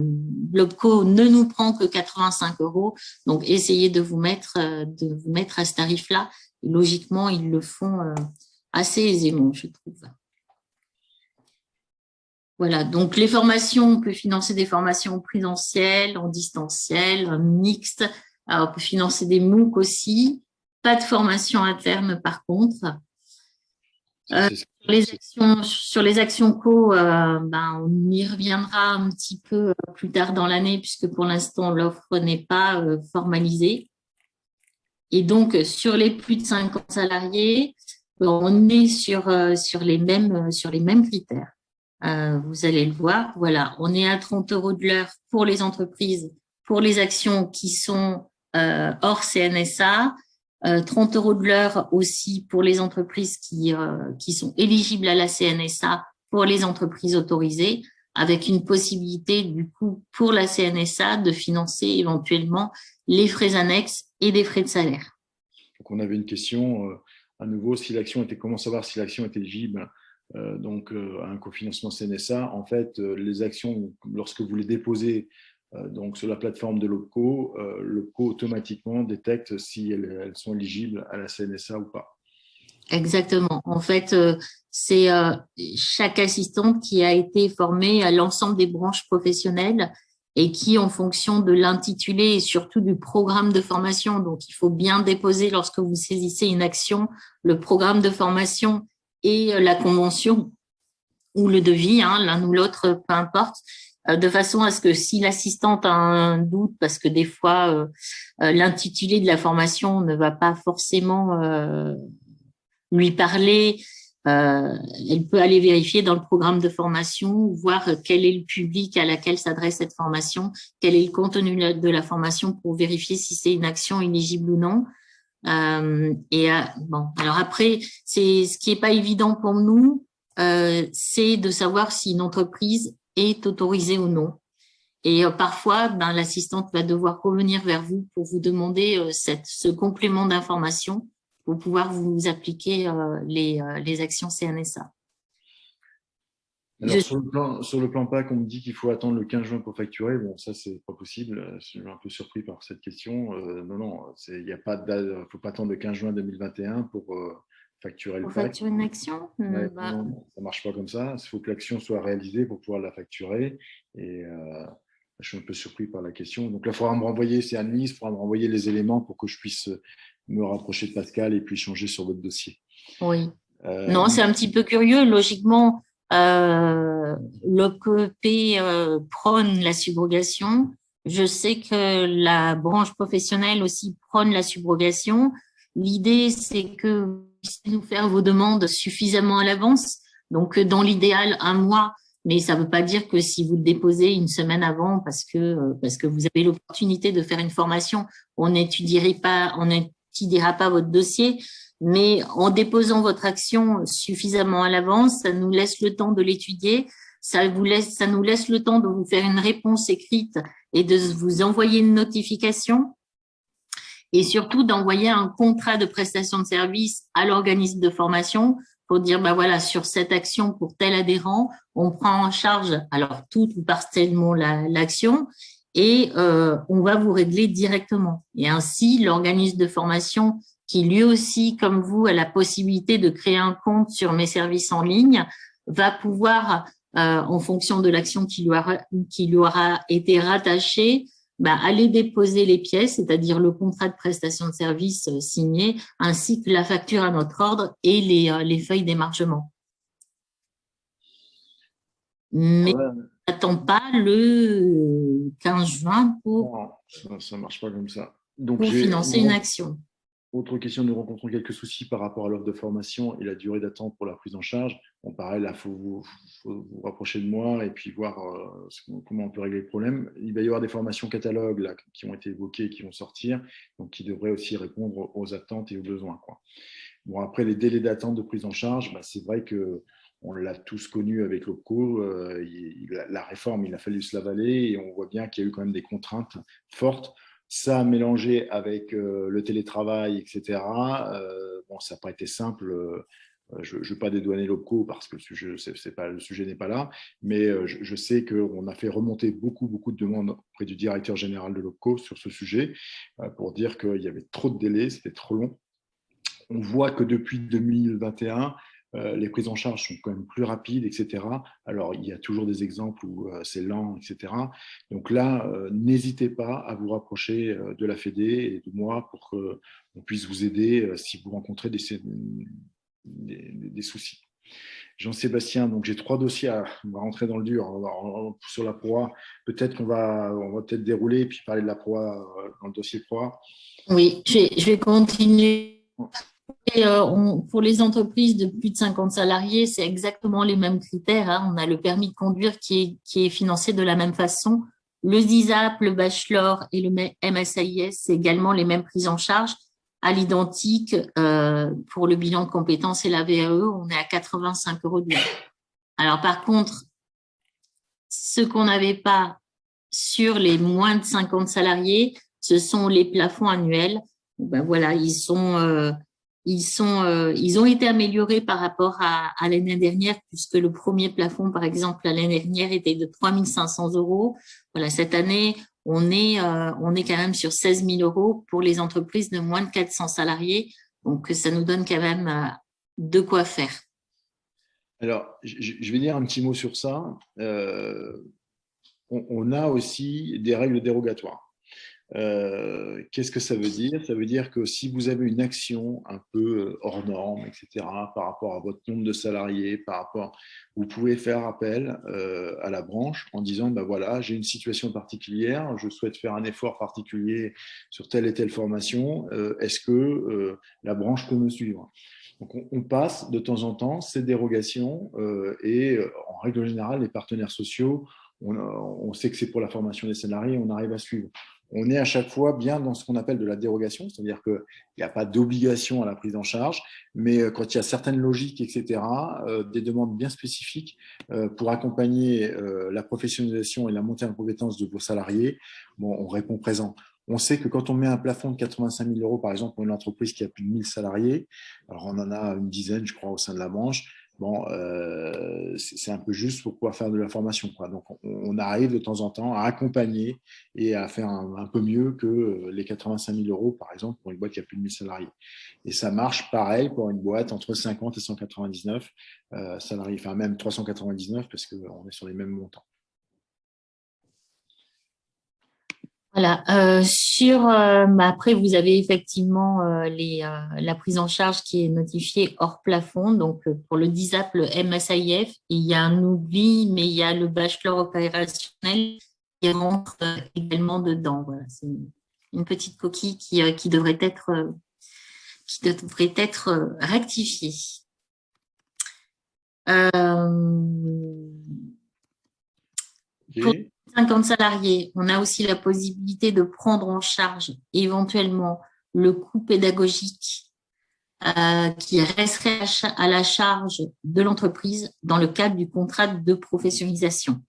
l'OPCO ne nous prend que 85 euros, donc essayez de vous mettre à ce tarif-là. Et logiquement, ils le font assez aisément, je trouve. Voilà, donc les formations, on peut financer des formations présentielles, en distanciel, mixtes, Alors, on peut financer des MOOC aussi. Pas de formation à terme, par contre. Sur les actions co, on y reviendra un petit peu plus tard dans l'année, puisque pour l'instant, l'offre n'est pas formalisée. Et donc, sur les plus de 50 salariés, on est sur les mêmes critères. Vous allez le voir. Voilà, on est à 30 € de l'heure pour les entreprises, pour les actions qui sont hors CNSA, 30 € de l'heure aussi pour les entreprises qui sont éligibles à la CNSA pour les entreprises autorisées, avec une possibilité du coup pour la CNSA de financer éventuellement les frais annexes et des frais de salaire. Donc, on avait une question à nouveau, comment savoir si l'action est éligible à un cofinancement CNSA. En fait, les actions, lorsque vous les déposez donc sur la plateforme de l'OPCO, l'OPCO automatiquement détecte si elles sont éligibles à la CNSA ou pas. Exactement. En fait, c'est chaque assistante qui a été formée à l'ensemble des branches professionnelles et qui, en fonction de l'intitulé et surtout du programme de formation, donc il faut bien déposer lorsque vous saisissez une action, le programme de formation et la convention ou le devis, l'un ou l'autre, peu importe, de façon à ce que si l'assistante a un doute, parce que des fois, l'intitulé de la formation ne va pas forcément lui parler, elle peut aller vérifier dans le programme de formation, voir quel est le public à laquelle s'adresse cette formation, quel est le contenu de la formation pour vérifier si c'est une action éligible ou non. Alors après, c'est ce qui est pas évident pour nous, c'est de savoir si une entreprise est autorisée ou non. Et parfois, l'assistante va devoir revenir vers vous pour vous demander ce complément d'information pour pouvoir vous appliquer les actions CNSA. Alors, sur le plan PAC, on me dit qu'il faut attendre le 15 juin pour facturer. Bon, ça, c'est pas possible. Je suis un peu surpris par cette question. Non, il n'y a pas de date. Il ne faut pas attendre le 15 juin 2021 pour facturer le PAC. Pour facturer une action Non, ça ne marche pas comme ça. Il faut que l'action soit réalisée pour pouvoir la facturer. Et je suis un peu surpris par la question. Donc là, il faudra me renvoyer, c'est Anne-Lise, il faudra me renvoyer les éléments pour que je puisse me rapprocher de Pascal et puis changer sur votre dossier. Oui. Non, c'est un petit peu curieux. Logiquement, l'OCP prône la subrogation. Je sais que la branche professionnelle aussi prône la subrogation. L'idée, c'est que vous puissiez nous faire vos demandes suffisamment à l'avance. Donc, dans l'idéal, 1 mois. Mais ça ne veut pas dire que si vous le déposez une semaine avant, parce que vous avez l'opportunité de faire une formation, on n'étudiera pas votre dossier. Mais en déposant votre action suffisamment à l'avance, ça nous laisse le temps de l'étudier, ça nous laisse le temps de vous faire une réponse écrite et de vous envoyer une notification et surtout d'envoyer un contrat de prestation de service à l'organisme de formation pour dire, voilà, sur cette action pour tel adhérent, on prend en charge, alors toute ou partiellement l'action et on va vous régler directement. Et ainsi, l'organisme de formation qui lui aussi, comme vous, a la possibilité de créer un compte sur mes services en ligne, va pouvoir, en fonction de l'action qui lui aura été rattachée, aller déposer les pièces, c'est-à-dire le contrat de prestation de service signé, ainsi que la facture à notre ordre et les feuilles d'émargement. Mais on n'attend pas le 15 juin pour ça ne marche pas comme ça. Donc, pour financer une action. Autre question, nous rencontrons quelques soucis par rapport à l'offre de formation et la durée d'attente pour la prise en charge. Bon, pareil, là, il faut vous rapprocher de moi et puis voir comment on peut régler le problème. Il va y avoir des formations catalogues là, qui ont été évoquées et qui vont sortir, donc qui devraient aussi répondre aux attentes et aux besoins, quoi. Bon, après, les délais d'attente de prise en charge, c'est vrai qu'on l'a tous connu avec l'OPCO. La réforme, il a fallu se l'avaler et on voit bien qu'il y a eu quand même des contraintes fortes. Ça, mélangé avec le télétravail, etc., ça n'a pas été simple. Je ne veux pas dédouaner l'OPCO parce que le sujet n'est pas là, mais je sais qu'on a fait remonter beaucoup de demandes auprès du directeur général de l'OPCO sur ce sujet pour dire qu'il y avait trop de délais, c'était trop long. On voit que depuis 2021, les prises en charge sont quand même plus rapides, etc. Alors, il y a toujours des exemples où c'est lent, etc. Donc là, n'hésitez pas à vous rapprocher de la Fédé et de moi pour qu'on puisse vous aider si vous rencontrez des soucis. Jean-Sébastien, donc j'ai 3 dossiers, on va rentrer dans le dur. Sur la proie, peut-être on va peut-être dérouler et puis parler de la proie dans le dossier proie. Oui, je vais continuer. Et, pour les entreprises de plus de 50 salariés, c'est exactement les mêmes critères, hein. On a le permis de conduire qui est financé de la même façon. Le DISAP, le bachelor et le MSIS, c'est également les mêmes prises en charge. À l'identique, pour le bilan de compétences et la VAE, on est à 85 € de l'heure. Alors par contre, ce qu'on n'avait pas sur les moins de 50 salariés, ce sont les plafonds annuels. Ben voilà, ils ont été améliorés par rapport à l'année dernière, puisque le premier plafond, par exemple, l'année dernière était de 3 500 €. Voilà, cette année, on est quand même sur 16 000 € pour les entreprises de moins de 400 salariés. Donc, ça nous donne quand même de quoi faire. Alors, je vais dire un petit mot sur ça. On a aussi des règles dérogatoires. Qu'est-ce que ça veut dire? Ça veut dire que si vous avez une action un peu hors norme, etc., par rapport à votre nombre de salariés, vous pouvez faire appel à la branche en disant, ben voilà, j'ai une situation particulière, je souhaite faire un effort particulier sur telle et telle formation, est-ce que la branche peut me suivre? Donc, on passe de temps en temps ces dérogations et en règle générale, les partenaires sociaux, on sait que c'est pour la formation des salariés, on arrive à suivre. On est à chaque fois bien dans ce qu'on appelle de la dérogation, c'est-à-dire qu'il n'y a pas d'obligation à la prise en charge, mais quand il y a certaines logiques, etc., des demandes bien spécifiques pour accompagner la professionnalisation et la montée en compétences de vos salariés, bon, on répond présent. On sait que quand on met un plafond de 85 000 € par exemple, pour une entreprise qui a plus de 1000 salariés, alors on en a une dizaine, je crois, au sein de la branche, bon, c'est un peu juste pour pouvoir faire de la formation, quoi. Donc, on arrive de temps en temps à accompagner et à faire un peu mieux que les 85 000 € par exemple, pour une boîte qui a plus de 1000 salariés. Et ça marche pareil pour une boîte entre 50 et 199 salariés, enfin même 399 parce qu'on est sur les mêmes montants. Voilà. Après, vous avez effectivement la prise en charge qui est notifiée hors plafond. Donc, pour le DISAP, le MSIF, il y a un oubli, mais il y a le bachelor opérationnel qui rentre également dedans. Voilà, c'est une petite coquille qui devrait être rectifiée. Pour 50 salariés, on a aussi la possibilité de prendre en charge éventuellement le coût pédagogique qui resterait à la charge de l'entreprise dans le cadre du contrat de professionnalisation.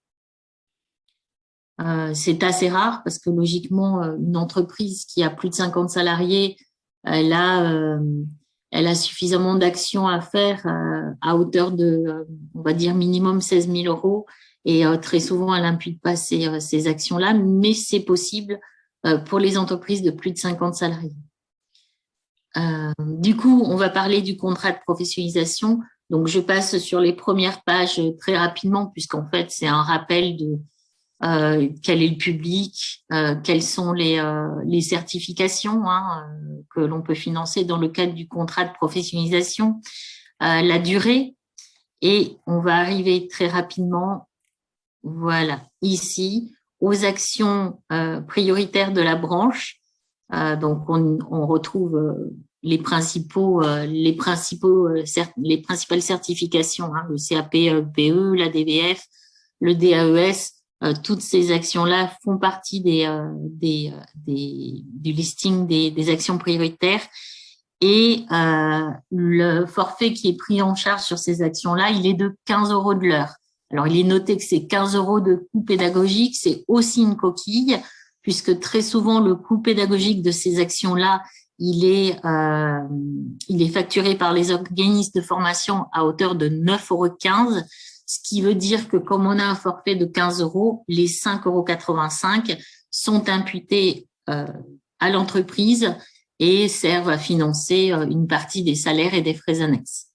C'est assez rare parce que logiquement, une entreprise qui a plus de 50 salariés, elle a suffisamment d'actions à faire à hauteur de, on va dire, minimum 16 000 €. Et très souvent, elle n'impute pas ces actions-là, mais c'est possible pour les entreprises de plus de 50 salariés. Du coup, on va parler du contrat de professionnalisation. Donc, je passe sur les premières pages très rapidement, puisqu'en fait, c'est un rappel de quel est le public, quelles sont les certifications que l'on peut financer dans le cadre du contrat de professionnalisation, la durée. Et on va arriver très rapidement, voilà, ici, aux actions prioritaires de la branche. Donc, on retrouve les principales certifications, le CAP-PE, la DVF, le DAES. Toutes ces actions-là font partie du listing des actions prioritaires. Et le forfait qui est pris en charge sur ces actions-là, il est de 15 € de l'heure. Alors, il est noté que c'est 15 € de coût pédagogique, c'est aussi une coquille, puisque très souvent, le coût pédagogique de ces actions-là, il est facturé par les organismes de formation à hauteur de 9,15 €, ce qui veut dire que comme on a un forfait de 15 €, les 5,85 € sont imputés à l'entreprise et servent à financer une partie des salaires et des frais annexes.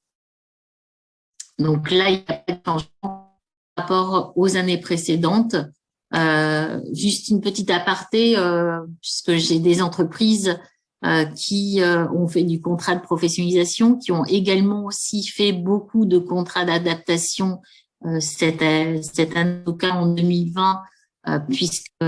Donc là, il n'y a pas de changement par rapport aux années précédentes. Juste une petite aparté, puisque j'ai des entreprises qui ont fait du contrat de professionnalisation, qui ont également aussi fait beaucoup de contrats d'adaptation cette année, en tout cas en 2020, puisque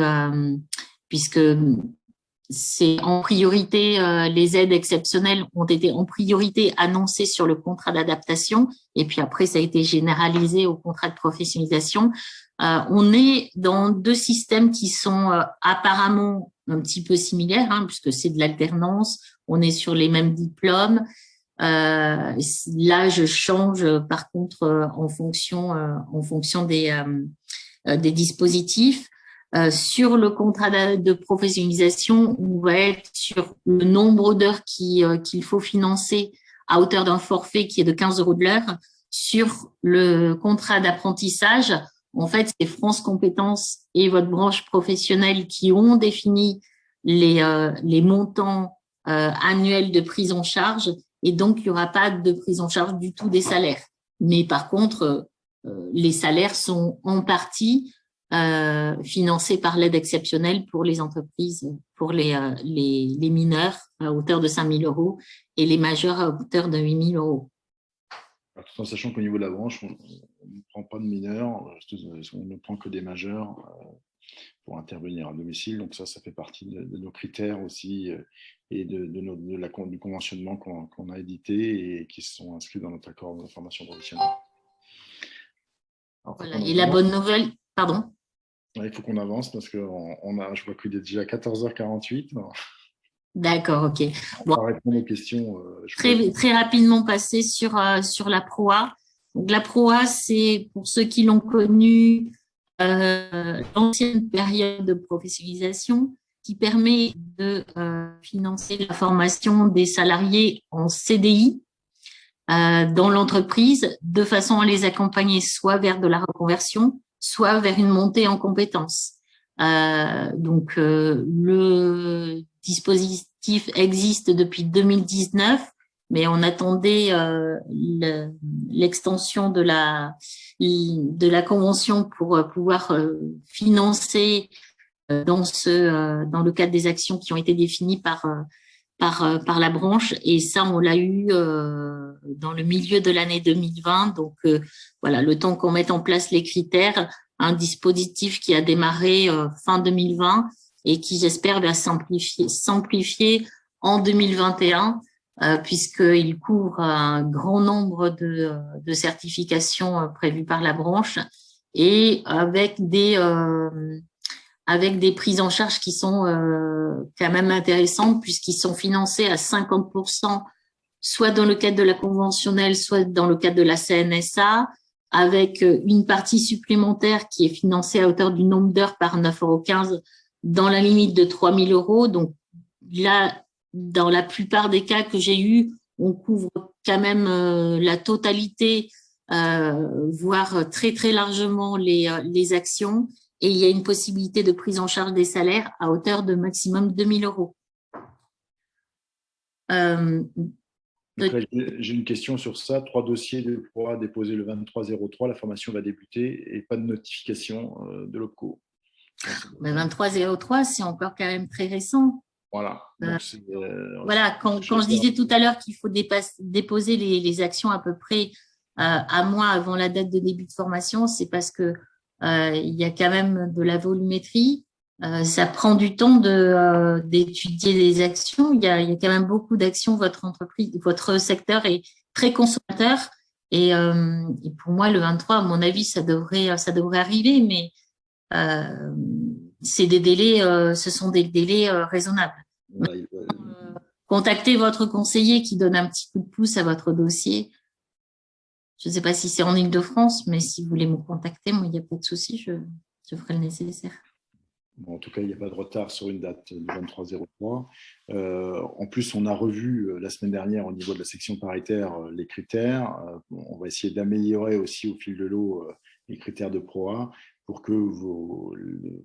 c'est en priorité, les aides exceptionnelles ont été en priorité annoncées sur le contrat d'adaptation et puis après ça a été généralisé au contrat de professionnalisation. On est dans deux systèmes qui sont apparemment un petit peu similaires, hein, puisque c'est de l'alternance, on est sur les mêmes diplômes. Là, je change par contre en fonction des dispositifs. Sur le contrat de professionnalisation, on va être sur le nombre d'heures qu'il faut financer à hauteur d'un forfait qui est de 15 € de l'heure. Sur le contrat d'apprentissage, en fait, c'est France Compétences et votre branche professionnelle qui ont défini les montants annuels de prise en charge et donc il n'y aura pas de prise en charge du tout des salaires. Mais par contre, les salaires sont en partie financés par l'aide exceptionnelle pour les entreprises, pour les mineurs à hauteur de 5 000 € et les majeurs à hauteur de 8 000 €. Alors, tout en sachant qu'au niveau de la branche, on ne prend pas de mineurs, on ne prend que des majeurs pour intervenir à domicile. Donc ça fait partie de nos critères aussi et du conventionnement qu'on a édité et qui sont inscrits dans notre accord de formation professionnelle. Alors, voilà. Et la bonne nouvelle, pardon. Il faut qu'on avance parce que je vois qu'il est déjà 14h48. D'accord, ok. On va répondre aux questions. Très rapidement passer sur la PROA. Donc la PROA, c'est pour ceux qui l'ont connu, l'ancienne période de professionnalisation qui permet de financer la formation des salariés en CDI dans l'entreprise de façon à les accompagner soit vers de la reconversion, soit vers une montée en compétences. Donc, le dispositif existe depuis 2019, mais on attendait l'extension de la convention pour pouvoir financer dans le cadre des actions qui ont été définies par la branche, et ça on l'a eu dans le milieu de l'année 2020. Donc voilà, le temps qu'on mette en place les critères, un dispositif qui a démarré fin 2020 et qui j'espère va s'amplifier en 2021 puisqu'il couvre un grand nombre de certifications prévues par la branche et avec des prises en charge qui sont quand même intéressantes puisqu'ils sont financés à 50%, soit dans le cadre de la conventionnelle, soit dans le cadre de la CNSA, avec une partie supplémentaire qui est financée à hauteur du nombre d'heures par 9,15 € dans la limite de 3 000 €. Donc là, dans la plupart des cas que j'ai eus, on couvre quand même la totalité, voire très très largement les actions. Et il y a une possibilité de prise en charge des salaires à hauteur de maximum 2 000 €. J'ai une question sur ça. 3 dossiers de PROA déposés le 23/03. La formation va débuter et pas de notification de l'OPCO. Le 23/03, c'est encore quand même très récent. Voilà. Donc voilà. Quand je disais tout à l'heure qu'il faut déposer les actions à peu près un mois avant la date de début de formation, c'est parce que il y a quand même de la volumétrie. Ça prend du temps d'étudier les actions. Il y a quand même beaucoup d'actions. Votre entreprise, votre secteur est très consommateur. Et pour moi, le 23, à mon avis, ça devrait arriver. Mais c'est des délais, ce sont des délais raisonnables. Contactez votre conseiller qui donne un petit coup de pouce à votre dossier. Je ne sais pas si c'est en Île-de-France, mais si vous voulez me contacter, moi, il n'y a pas de souci, je ferai le nécessaire. Bon, en tout cas, il n'y a pas de retard sur une date du 23/03. En plus, on a revu la semaine dernière au niveau de la section paritaire les critères. On va essayer d'améliorer aussi au fil de l'eau les critères de PROA pour que vos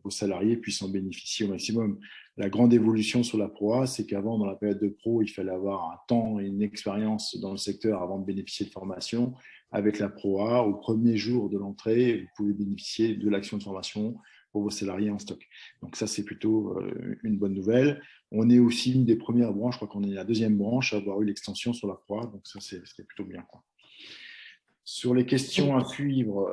salariés puissent en bénéficier au maximum. La grande évolution sur la PROA, c'est qu'avant, dans la période de pro, il fallait avoir un temps et une expérience dans le secteur avant de bénéficier de formation. Avec la PROA, au premier jour de l'entrée, vous pouvez bénéficier de l'action de formation pour vos salariés en stock. Donc ça, c'est plutôt une bonne nouvelle. On est aussi une des premières branches, je crois qu'on est la deuxième branche à avoir eu l'extension sur la PROA, donc ça, c'était plutôt bien, quoi. Sur les questions à suivre,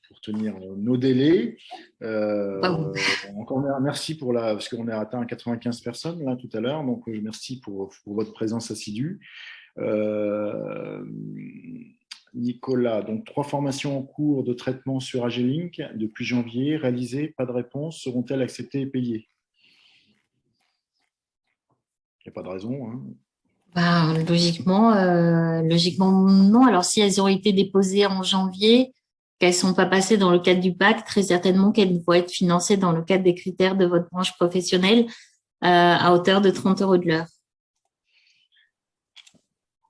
pour tenir nos délais, encore merci parce qu'on a atteint 95 personnes là tout à l'heure, donc merci pour votre présence assidue. Nicolas, donc 3 formations en cours de traitement sur AGLink depuis janvier, réalisées, pas de réponse, seront-elles acceptées et payées? Il n'y a pas de raison, hein. Logiquement, non. Alors, si elles ont été déposées en janvier, qu'elles ne sont pas passées dans le cadre du PAC, très certainement qu'elles vont être financées dans le cadre des critères de votre branche professionnelle à hauteur de 30 € de l'heure.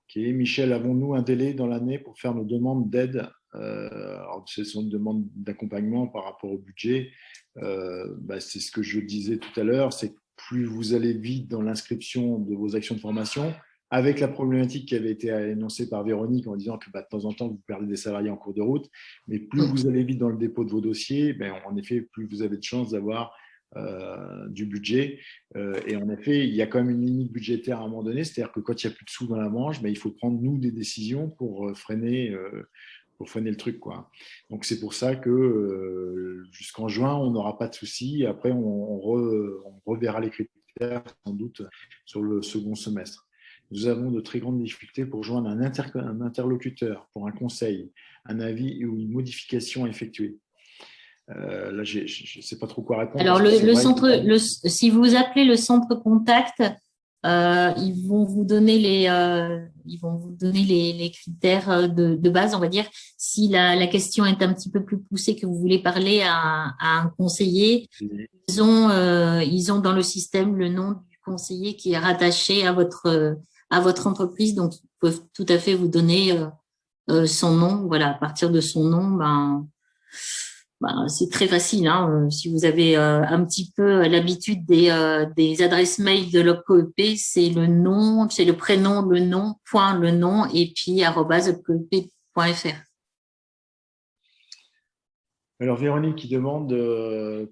Ok, Michel, avons-nous un délai dans l'année pour faire nos demandes d'aide? Alors, ce sont des demandes d'accompagnement par rapport au budget. C'est ce que je disais tout à l'heure, c'est que plus vous allez vite dans l'inscription de vos actions de formation, avec la problématique qui avait été énoncée par Véronique en disant que de temps en temps, vous perdez des salariés en cours de route, mais plus vous allez vite dans le dépôt de vos dossiers, en effet, plus vous avez de chances d'avoir du budget. Et en effet, il y a quand même une limite budgétaire à un moment donné, c'est-à-dire que quand il n'y a plus de sous dans la branche, il faut prendre, nous, des décisions pour freiner le truc, quoi. Donc, c'est pour ça que jusqu'en juin, on n'aura pas de soucis. Après, on reverra les critères, sans doute, sur le second semestre. Nous avons de très grandes difficultés pour joindre un interlocuteur pour un conseil, un avis ou une modification effectuée. Là, je ne sais pas trop quoi répondre. Alors, si vous appelez le centre contact, ils vont vous donner les critères de base, on va dire. Si la question est un petit peu plus poussée, que vous voulez parler à un conseiller, ils ont dans le système le nom du conseiller qui est rattaché à votre entreprise. Donc, ils peuvent tout à fait vous donner son nom. Voilà, à partir de son nom, c'est très facile, hein. Si vous avez un petit peu l'habitude des adresses mail de l'OPCOEP, c'est le nom, c'est le prénom, le nom, point le nom, et puis @opcoep.fr. Alors, Véronique qui demande,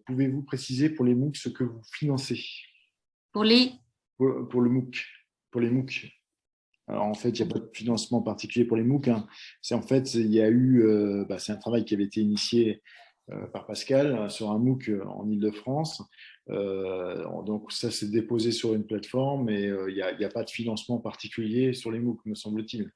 pouvez-vous préciser pour les MOOC ce que vous financez? Pour le MOOC, pour les MOOC. Alors, en fait, il n'y a pas de financement particulier pour les MOOC, hein. Il y a eu, c'est un travail qui avait été initié par Pascal sur un MOOC en Ile-de-France. Donc, ça s'est déposé sur une plateforme et il n'y a pas de financement particulier sur les MOOC, me semble-t-il.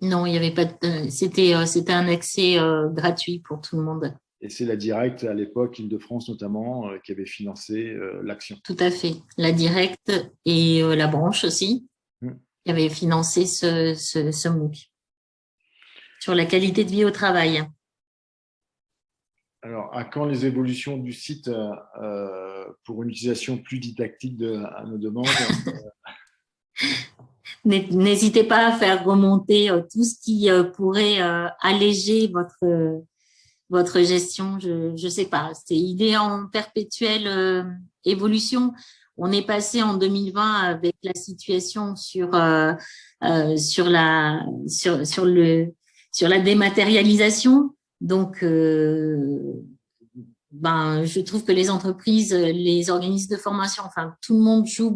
Non, il n'y avait pas c'était un accès gratuit pour tout le monde. Et c'est la Directe, à l'époque, Ile-de-France notamment, qui avait financé l'action. Tout à fait. La Directe et la branche aussi, qui avait financé ce MOOC sur la qualité de vie au travail. Alors, à quand les évolutions du site pour une utilisation plus didactique à nos demandes? N'hésitez pas à faire remonter tout ce qui pourrait alléger votre gestion. Je sais pas. Il est en perpétuelle évolution. On est passé en 2020 avec la situation sur la dématérialisation. Donc, je trouve que les entreprises, les organismes de formation, enfin, tout le monde joue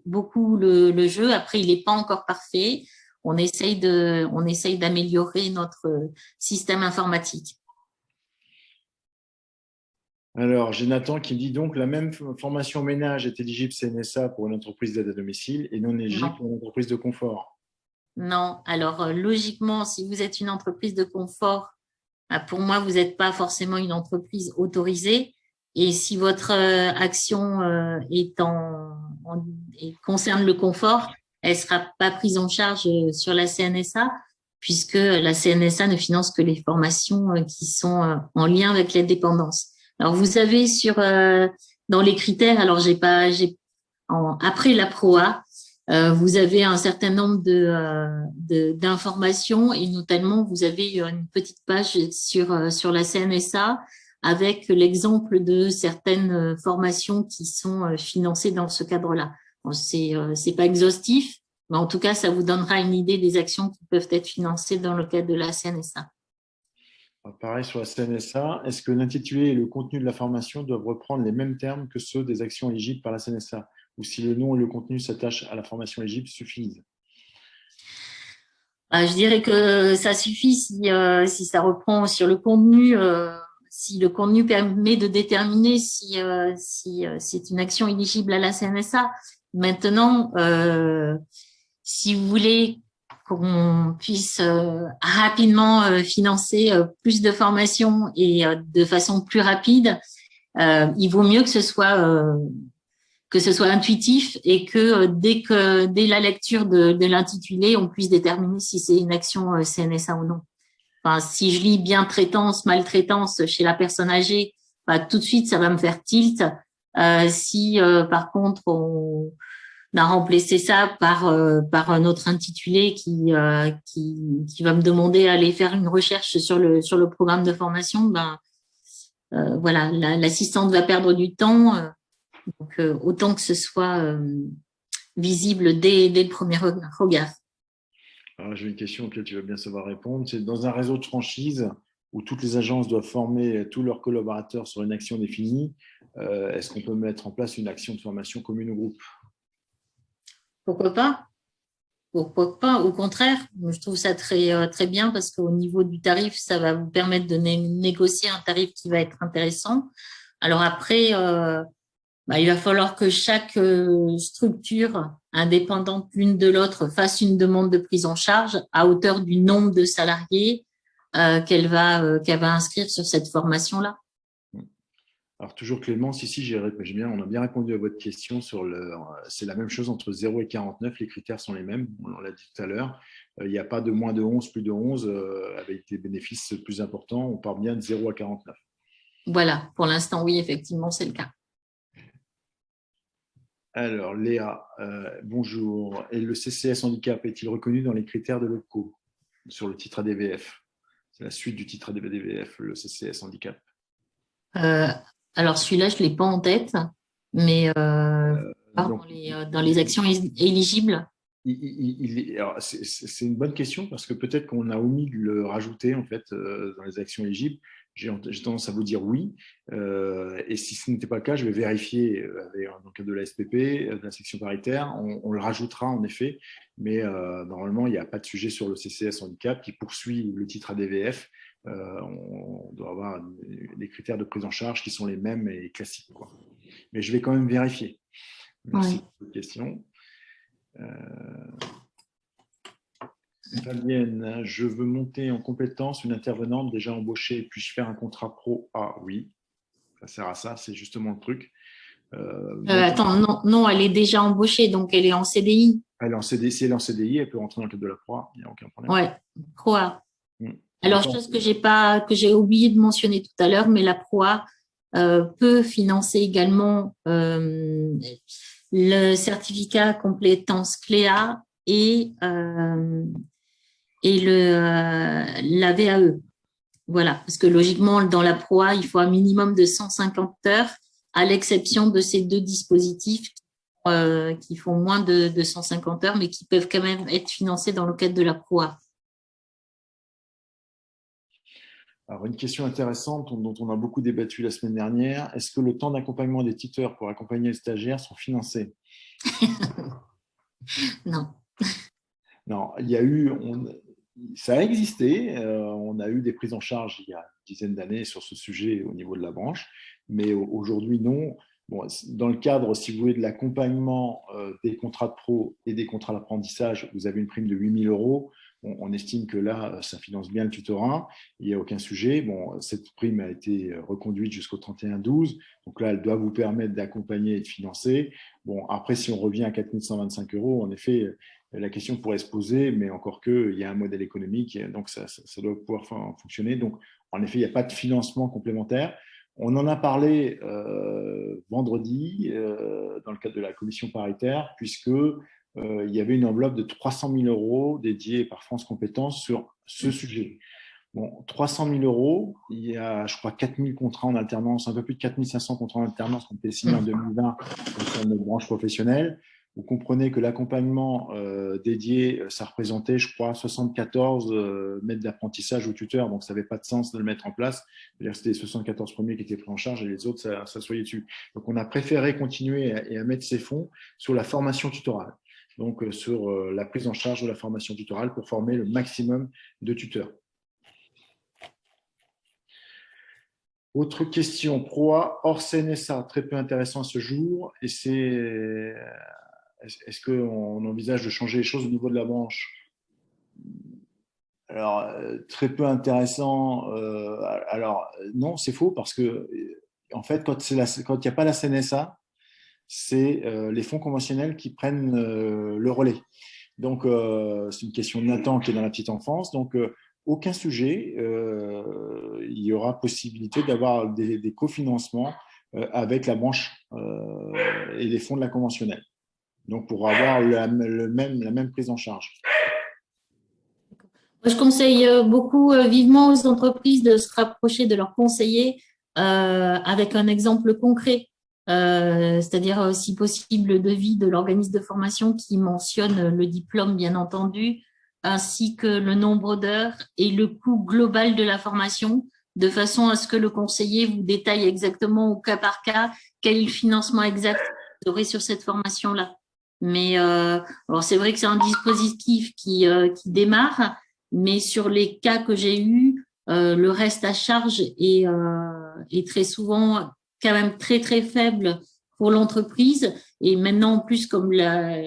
beaucoup le jeu. Après, il n'est pas encore parfait. On essaye d'améliorer notre système informatique. Alors, j'ai Nathan qui me dit donc la même formation ménage est éligible CNSA pour une entreprise d'aide à domicile et non éligible pour une entreprise de confort. Non. Alors, logiquement, si vous êtes une entreprise de confort, pour moi, vous n'êtes pas forcément une entreprise autorisée. Et si votre action concerne le confort, elle ne sera pas prise en charge sur la CNSA, puisque la CNSA ne finance que les formations qui sont en lien avec la dépendance. Alors, vous avez dans les critères, alors après la PROA, Vous avez un certain nombre d'informations et notamment vous avez une petite page sur la CNSA avec l'exemple de certaines formations qui sont financées dans ce cadre-là. Bon, c'est pas exhaustif, mais en tout cas, ça vous donnera une idée des actions qui peuvent être financées dans le cadre de la CNSA. Pareil sur la CNSA, est-ce que l'intitulé et le contenu de la formation doivent reprendre les mêmes termes que ceux des actions éligibles par la CNSA? Ou si le nom et le contenu s'attachent à la formation éligible suffisent? Je dirais que ça suffit si ça reprend sur le contenu, si le contenu permet de déterminer si c'est une action éligible à la CNSA. Maintenant, si vous voulez qu'on puisse rapidement financer plus de formations et de façon plus rapide, il vaut mieux que ce soit intuitif et que dès la lecture de l'intitulé, on puisse déterminer si c'est une action CNSA ou non. Enfin, si je lis bien traitance, maltraitance chez la personne âgée, bah, tout de suite, ça va me faire tilt. Si par contre, on a remplacé ça par un autre intitulé qui va me demander d'aller faire une recherche sur le programme de formation, ben voilà, l'assistante va perdre du temps. Donc, autant que ce soit visible dès le premier regard. Alors, j'ai une question auquel tu vas bien savoir répondre. C'est dans un réseau de franchise où toutes les agences doivent former tous leurs collaborateurs sur une action définie, est-ce qu'on peut mettre en place une action de formation commune au groupe? Pourquoi pas? Pourquoi pas? Au contraire, je trouve ça très bien parce qu'au niveau du tarif, ça va vous permettre de négocier un tarif qui va être intéressant. Alors après, il va falloir que chaque structure indépendante l'une de l'autre fasse une demande de prise en charge à hauteur du nombre de salariés qu'elle va inscrire sur cette formation-là. Alors, toujours Clément, si, on a bien répondu à votre question c'est la même chose entre 0 et 49, les critères sont les mêmes, on l'a dit tout à l'heure. Il n'y a pas de moins de 11, plus de 11, avec des bénéfices plus importants, on part bien de 0 à 49. Voilà, pour l'instant, oui, effectivement, c'est le cas. Alors, Léa, bonjour. Et le CCS handicap est-il reconnu dans les critères de l'OPCO sur le titre ADVF? C'est la suite du titre ADVF, le CCS handicap. Alors, celui-là, je ne l'ai pas en tête, mais dans les actions éligibles. C'est une bonne question parce que peut-être qu'on a omis de le rajouter en fait dans les actions éligibles. J'ai tendance à vous dire oui. Et si ce n'était pas le cas, je vais vérifier dans le cadre de la SPP, de la section paritaire. On le rajoutera en effet, mais normalement, il n'y a pas de sujet sur le CCS handicap qui poursuit le titre ADVF. On doit avoir des critères de prise en charge qui sont les mêmes et classiques, quoi. Mais je vais quand même vérifier. Merci pour votre question. Fabienne, je veux monter en compétence une intervenante déjà embauchée. Puis-je faire un contrat pro? Ah oui, ça sert à ça, c'est justement le truc. Attends, non, elle est déjà embauchée, donc elle est en CDI. Elle est en CDI, si elle est en CDI, elle peut rentrer dans le cadre de la PROA, il n'y a aucun problème. Ouais, PROA. Alors, chose que j'ai oublié de mentionner tout à l'heure, mais la PROA peut financer également le certificat compétence CLEA et la VAE. Voilà, parce que logiquement, dans la PROA, il faut un minimum de 150 heures, à l'exception de ces deux dispositifs qui font moins de 150 heures, mais qui peuvent quand même être financés dans le cadre de la PROA. Alors, une question intéressante dont on a beaucoup débattu la semaine dernière, est-ce que le temps d'accompagnement des tuteurs pour accompagner les stagiaires sont financés? Non. Non, ça a existé. On a eu des prises en charge il y a une dizaine d'années sur ce sujet au niveau de la branche, mais aujourd'hui, non. Bon, dans le cadre, si vous voulez, de l'accompagnement des contrats de pro et des contrats d'apprentissage, vous avez une prime de 8 000 €. On estime que là, ça finance bien le tutorat. Il n'y a aucun sujet. Bon, cette prime a été reconduite jusqu'au 31/12. Donc là, elle doit vous permettre d'accompagner et de financer. Bon, après, si on revient à 4 125 €, en effet, la question pourrait se poser, mais encore qu'il y a un modèle économique, donc ça doit pouvoir fonctionner. Donc, en effet, il n'y a pas de financement complémentaire. On en a parlé vendredi dans le cadre de la commission paritaire, puisque il y avait une enveloppe de 300 000 € dédiée par France Compétences sur ce sujet. Bon, 300 000 €, il y a, je crois, 4 000 contrats en alternance, un peu plus de 4 500 contrats en alternance qui ont été signés en 2020 sur notre branche professionnelle. Vous comprenez que l'accompagnement dédié, ça représentait, je crois, 74 mètres d'apprentissage au tuteur, donc ça n'avait pas de sens de le mettre en place. C'était les 74 premiers qui étaient pris en charge et les autres, ça s'assoyait dessus. Donc, on a préféré continuer et à mettre ces fonds sur la formation tutorale, donc sur la prise en charge de la formation tutorale pour former le maximum de tuteurs. Autre question, PROA hors CNSA, très peu intéressant à ce jour. Et est-ce qu'on envisage de changer les choses au niveau de la branche? Alors, très peu intéressant. Alors, non, c'est faux parce que, en fait, quand il n'y a pas la CNSA, c'est les fonds conventionnels qui prennent le relais. Donc, c'est une question de Nathan qui est dans la petite enfance. Donc, aucun sujet. Il y aura possibilité d'avoir des cofinancements avec la branche et les fonds de la conventionnelle. Donc, pour avoir la même prise en charge. Je conseille beaucoup vivement aux entreprises de se rapprocher de leurs conseillers avec un exemple concret, c'est-à-dire si possible le devis de l'organisme de formation qui mentionne le diplôme bien entendu, ainsi que le nombre d'heures et le coût global de la formation, de façon à ce que le conseiller vous détaille exactement au cas par cas quel est le financement exact que vous aurez sur cette formation-là. Mais alors c'est vrai que c'est un dispositif qui démarre, mais sur les cas que j'ai eus, le reste à charge est très souvent quand même très, très faible pour l'entreprise. Et maintenant, en plus, comme la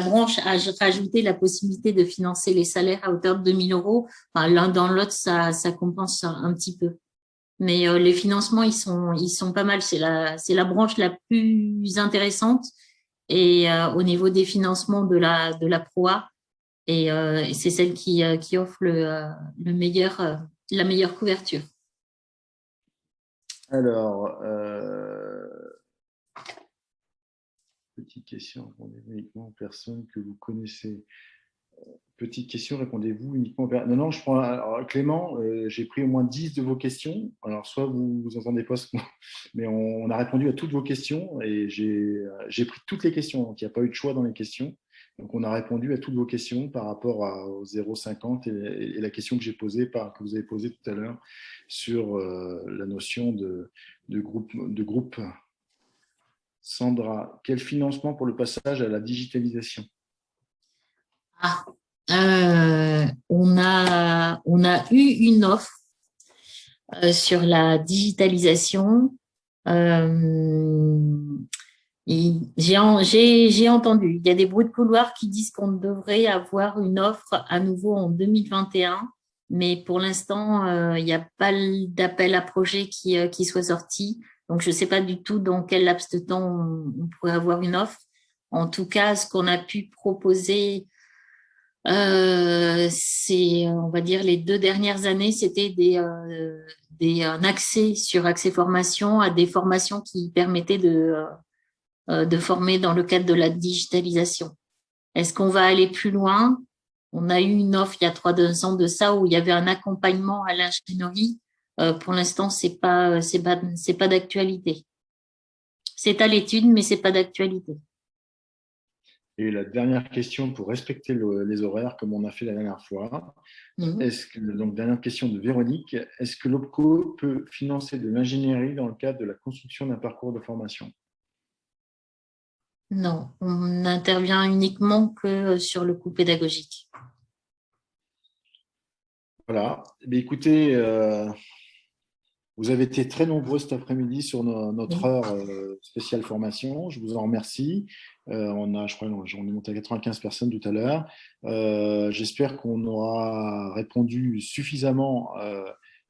branche a rajouté la possibilité de financer les salaires à hauteur de 2 000 €, enfin, l'un dans l'autre, ça compense un petit peu. Mais les financements, ils sont pas mal. C'est la branche la plus intéressante. Et au niveau des financements de la PROA, et c'est celle qui offre la meilleure couverture. Alors, petite question, répondez-vous uniquement aux personnes que vous connaissez. Petite question, répondez-vous uniquement aux personnes. Non, je prends. Alors, Clément, j'ai pris au moins 10 de vos questions. Alors, soit vous entendez pas ce qu'on. Mais on a répondu à toutes vos questions et j'ai pris toutes les questions. Donc, il n'y a pas eu de choix dans les questions. Donc, on a répondu à toutes vos questions par rapport au 0,50 et la question que j'ai posée, que vous avez posée tout à l'heure sur la notion de groupe. Sandra, quel financement pour le passage à la digitalisation? On a eu une offre sur la digitalisation. J'ai entendu, il y a des bruits de couloir qui disent qu'on devrait avoir une offre à nouveau en 2021, mais pour l'instant, il n'y a pas d'appel à projet qui soit sorti. Donc, je ne sais pas du tout dans quel laps de temps on pourrait avoir une offre. En tout cas, ce qu'on a pu proposer, c'est, on va dire, les 2 dernières années, c'était un accès sur Accès Formation à des formations qui permettaient de former dans le cadre de la digitalisation. Est-ce qu'on va aller plus loin? On a eu une offre il y a 3 ans de ça où il y avait un accompagnement à l'ingénierie. Pour l'instant, c'est pas d'actualité. C'est à l'étude, mais c'est pas d'actualité. Et la dernière question pour respecter les horaires comme on a fait la dernière fois. Donc, dernière question de Véronique. Est-ce que l'OPCO peut financer de l'ingénierie dans le cadre de la construction d'un parcours de formation? Non, on n'intervient uniquement que sur le coût pédagogique. Voilà. Mais écoutez, vous avez été très nombreux cet après-midi sur notre heure spéciale formation. Je vous en remercie. Je crois qu'on est monté à 95 personnes tout à l'heure. J'espère qu'on aura répondu suffisamment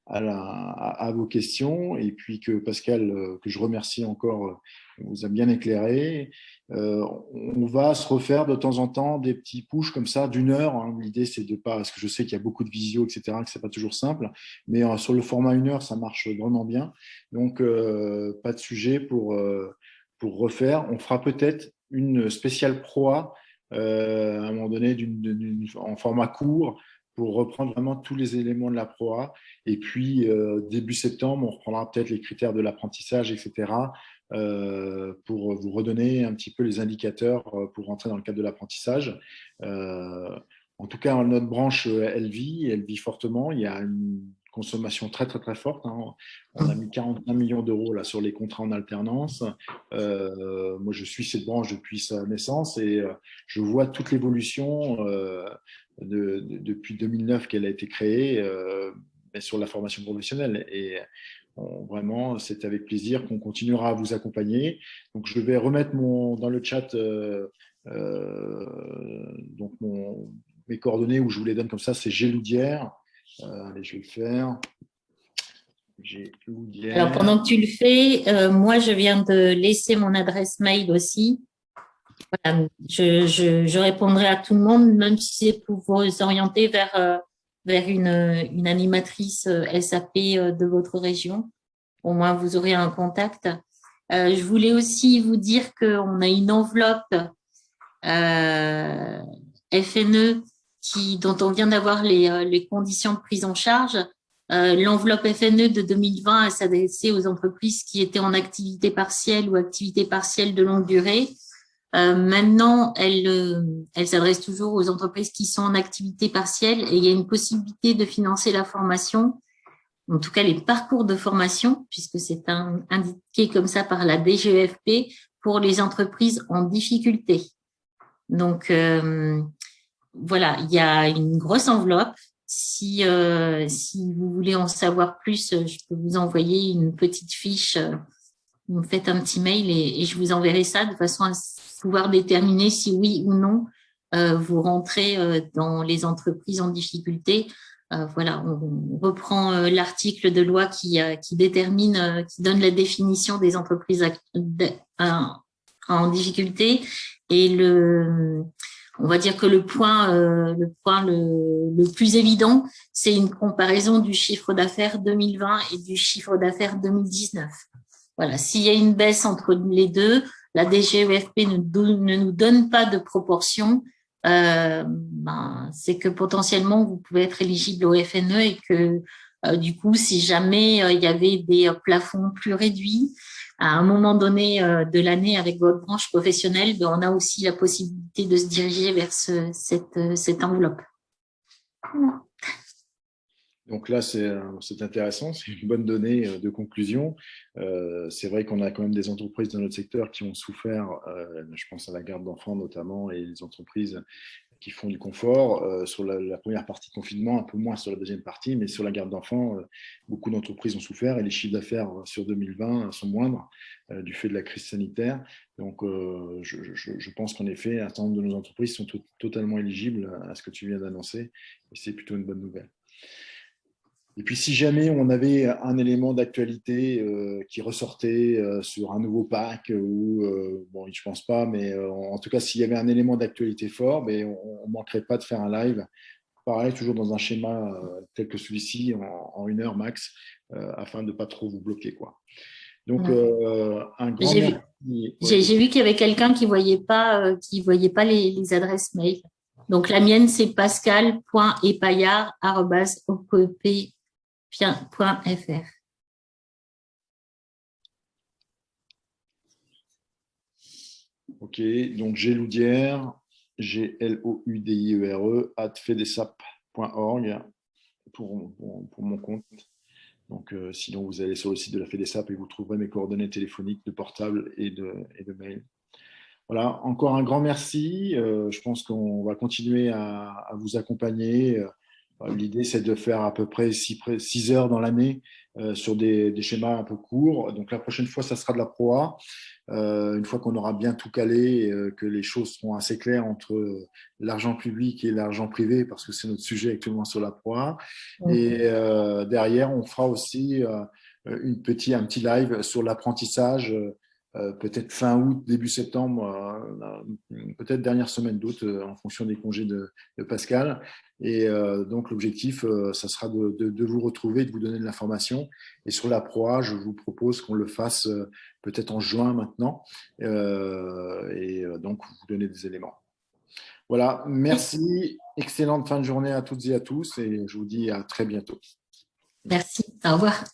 à vos questions et puis que Pascal, que je remercie encore, vous a bien éclairé. On va se refaire de temps en temps des petits pushs comme ça d'1 heure. Hein. L'idée, c'est de pas, parce que je sais qu'il y a beaucoup de visio, etc., que c'est pas toujours simple, mais sur le format 1 heure, ça marche vraiment bien. Donc, pas de sujet pour refaire. On fera peut-être une spéciale PROA à un moment donné en format court pour reprendre vraiment tous les éléments de la proa. Et puis, début septembre, on reprendra peut-être les critères de l'apprentissage, etc., pour vous redonner un petit peu les indicateurs pour rentrer dans le cadre de l'apprentissage. En tout cas, notre branche, elle vit fortement. Il y a une consommation très, très, très forte, hein. On a mis 41 millions d'euros là, sur les contrats en alternance. Moi, je suis cette branche depuis sa naissance et je vois toute l'évolution depuis 2009 qu'elle a été créée sur la formation professionnelle. Et vraiment, c'est avec plaisir qu'on continuera à vous accompagner. Donc, je vais remettre dans le chat donc mes coordonnées où je vous les donne comme ça. C'est Géloudière. Allez, je vais le faire. Alors, pendant que tu le fais, moi, je viens de laisser mon adresse mail aussi. Voilà, je répondrai à tout le monde, même si c'est pour vous orienter vers une animatrice SAP de votre région. Au moins, vous aurez un contact. Je voulais aussi vous dire qu'on a une enveloppe FNE dont on vient d'avoir les conditions de prise en charge. L'enveloppe FNE de 2020, elle s'adressait aux entreprises qui étaient en activité partielle ou activité partielle de longue durée. Maintenant, elle s'adresse toujours aux entreprises qui sont en activité partielle et il y a une possibilité de financer la formation, en tout cas les parcours de formation, puisque c'est indiqué comme ça par la DGEFP pour les entreprises en difficulté. Donc, voilà, il y a une grosse enveloppe. Si vous voulez en savoir plus, je peux vous envoyer une petite fiche. Vous me faites un petit mail et je vous enverrai ça de façon à pouvoir déterminer si oui ou non vous rentrez dans les entreprises en difficulté. Voilà, on reprend l'article de loi qui détermine, qui donne la définition des entreprises en difficulté et on va dire que le point le plus évident, c'est une comparaison du chiffre d'affaires 2020 et du chiffre d'affaires 2019. Voilà, s'il y a une baisse entre les deux, la DGEFP ne nous donne pas de proportion, c'est que potentiellement vous pouvez être éligible au FNE et que du coup, si jamais il y avait des plafonds plus réduits à un moment donné de l'année avec votre branche professionnelle, on a aussi la possibilité de se diriger vers cette enveloppe. Voilà. Donc là, c'est intéressant, c'est une bonne donnée de conclusion. C'est vrai qu'on a quand même des entreprises dans notre secteur qui ont souffert, je pense à la garde d'enfants notamment, et les entreprises qui font du confort sur la première partie de confinement, un peu moins sur la deuxième partie, mais sur la garde d'enfants, beaucoup d'entreprises ont souffert et les chiffres d'affaires sur 2020 sont moindres du fait de la crise sanitaire. Donc, je pense qu'en effet, un certain nombre de nos entreprises sont totalement éligibles à ce que tu viens d'annoncer et c'est plutôt une bonne nouvelle. Et puis, si jamais on avait un élément d'actualité qui ressortait sur un nouveau pack, ou bon, je ne pense pas, mais en tout cas, s'il y avait un élément d'actualité fort, mais on ne manquerait pas de faire un live. Pareil, toujours dans un schéma tel que celui-ci, en 1 heure max, afin de ne pas trop vous bloquer, quoi. Donc, un grand merci. J'ai vu qu'il y avait quelqu'un qui ne voyait pas les adresses mail. Donc, la mienne, c'est pascal.epaillard@opep.fr. Ok, donc Géloudière, GLOUDIERE, @fedesap.org pour mon compte. Donc, sinon, vous allez sur le site de la FEDESAP et vous trouverez mes coordonnées téléphoniques, de portable et de mail. Voilà, encore un grand merci. Je pense qu'on va continuer à vous accompagner. L'idée, c'est de faire à peu près 6 heures dans l'année sur des schémas un peu courts. Donc, la prochaine fois, ça sera de la proa. Une fois qu'on aura bien tout calé, que les choses seront assez claires entre l'argent public et l'argent privé, parce que c'est notre sujet actuellement sur la proa. Et derrière, on fera aussi un petit live sur l'apprentissage, peut-être fin août, début septembre, peut-être dernière semaine d'août, en fonction des congés de Pascal. Et donc, l'objectif, ça sera de vous retrouver, de vous donner de l'information. Et sur la proa, je vous propose qu'on le fasse peut-être en juin maintenant, et donc vous donner des éléments. Voilà, merci. Excellente fin de journée à toutes et à tous et je vous dis à très bientôt. Merci. Au revoir.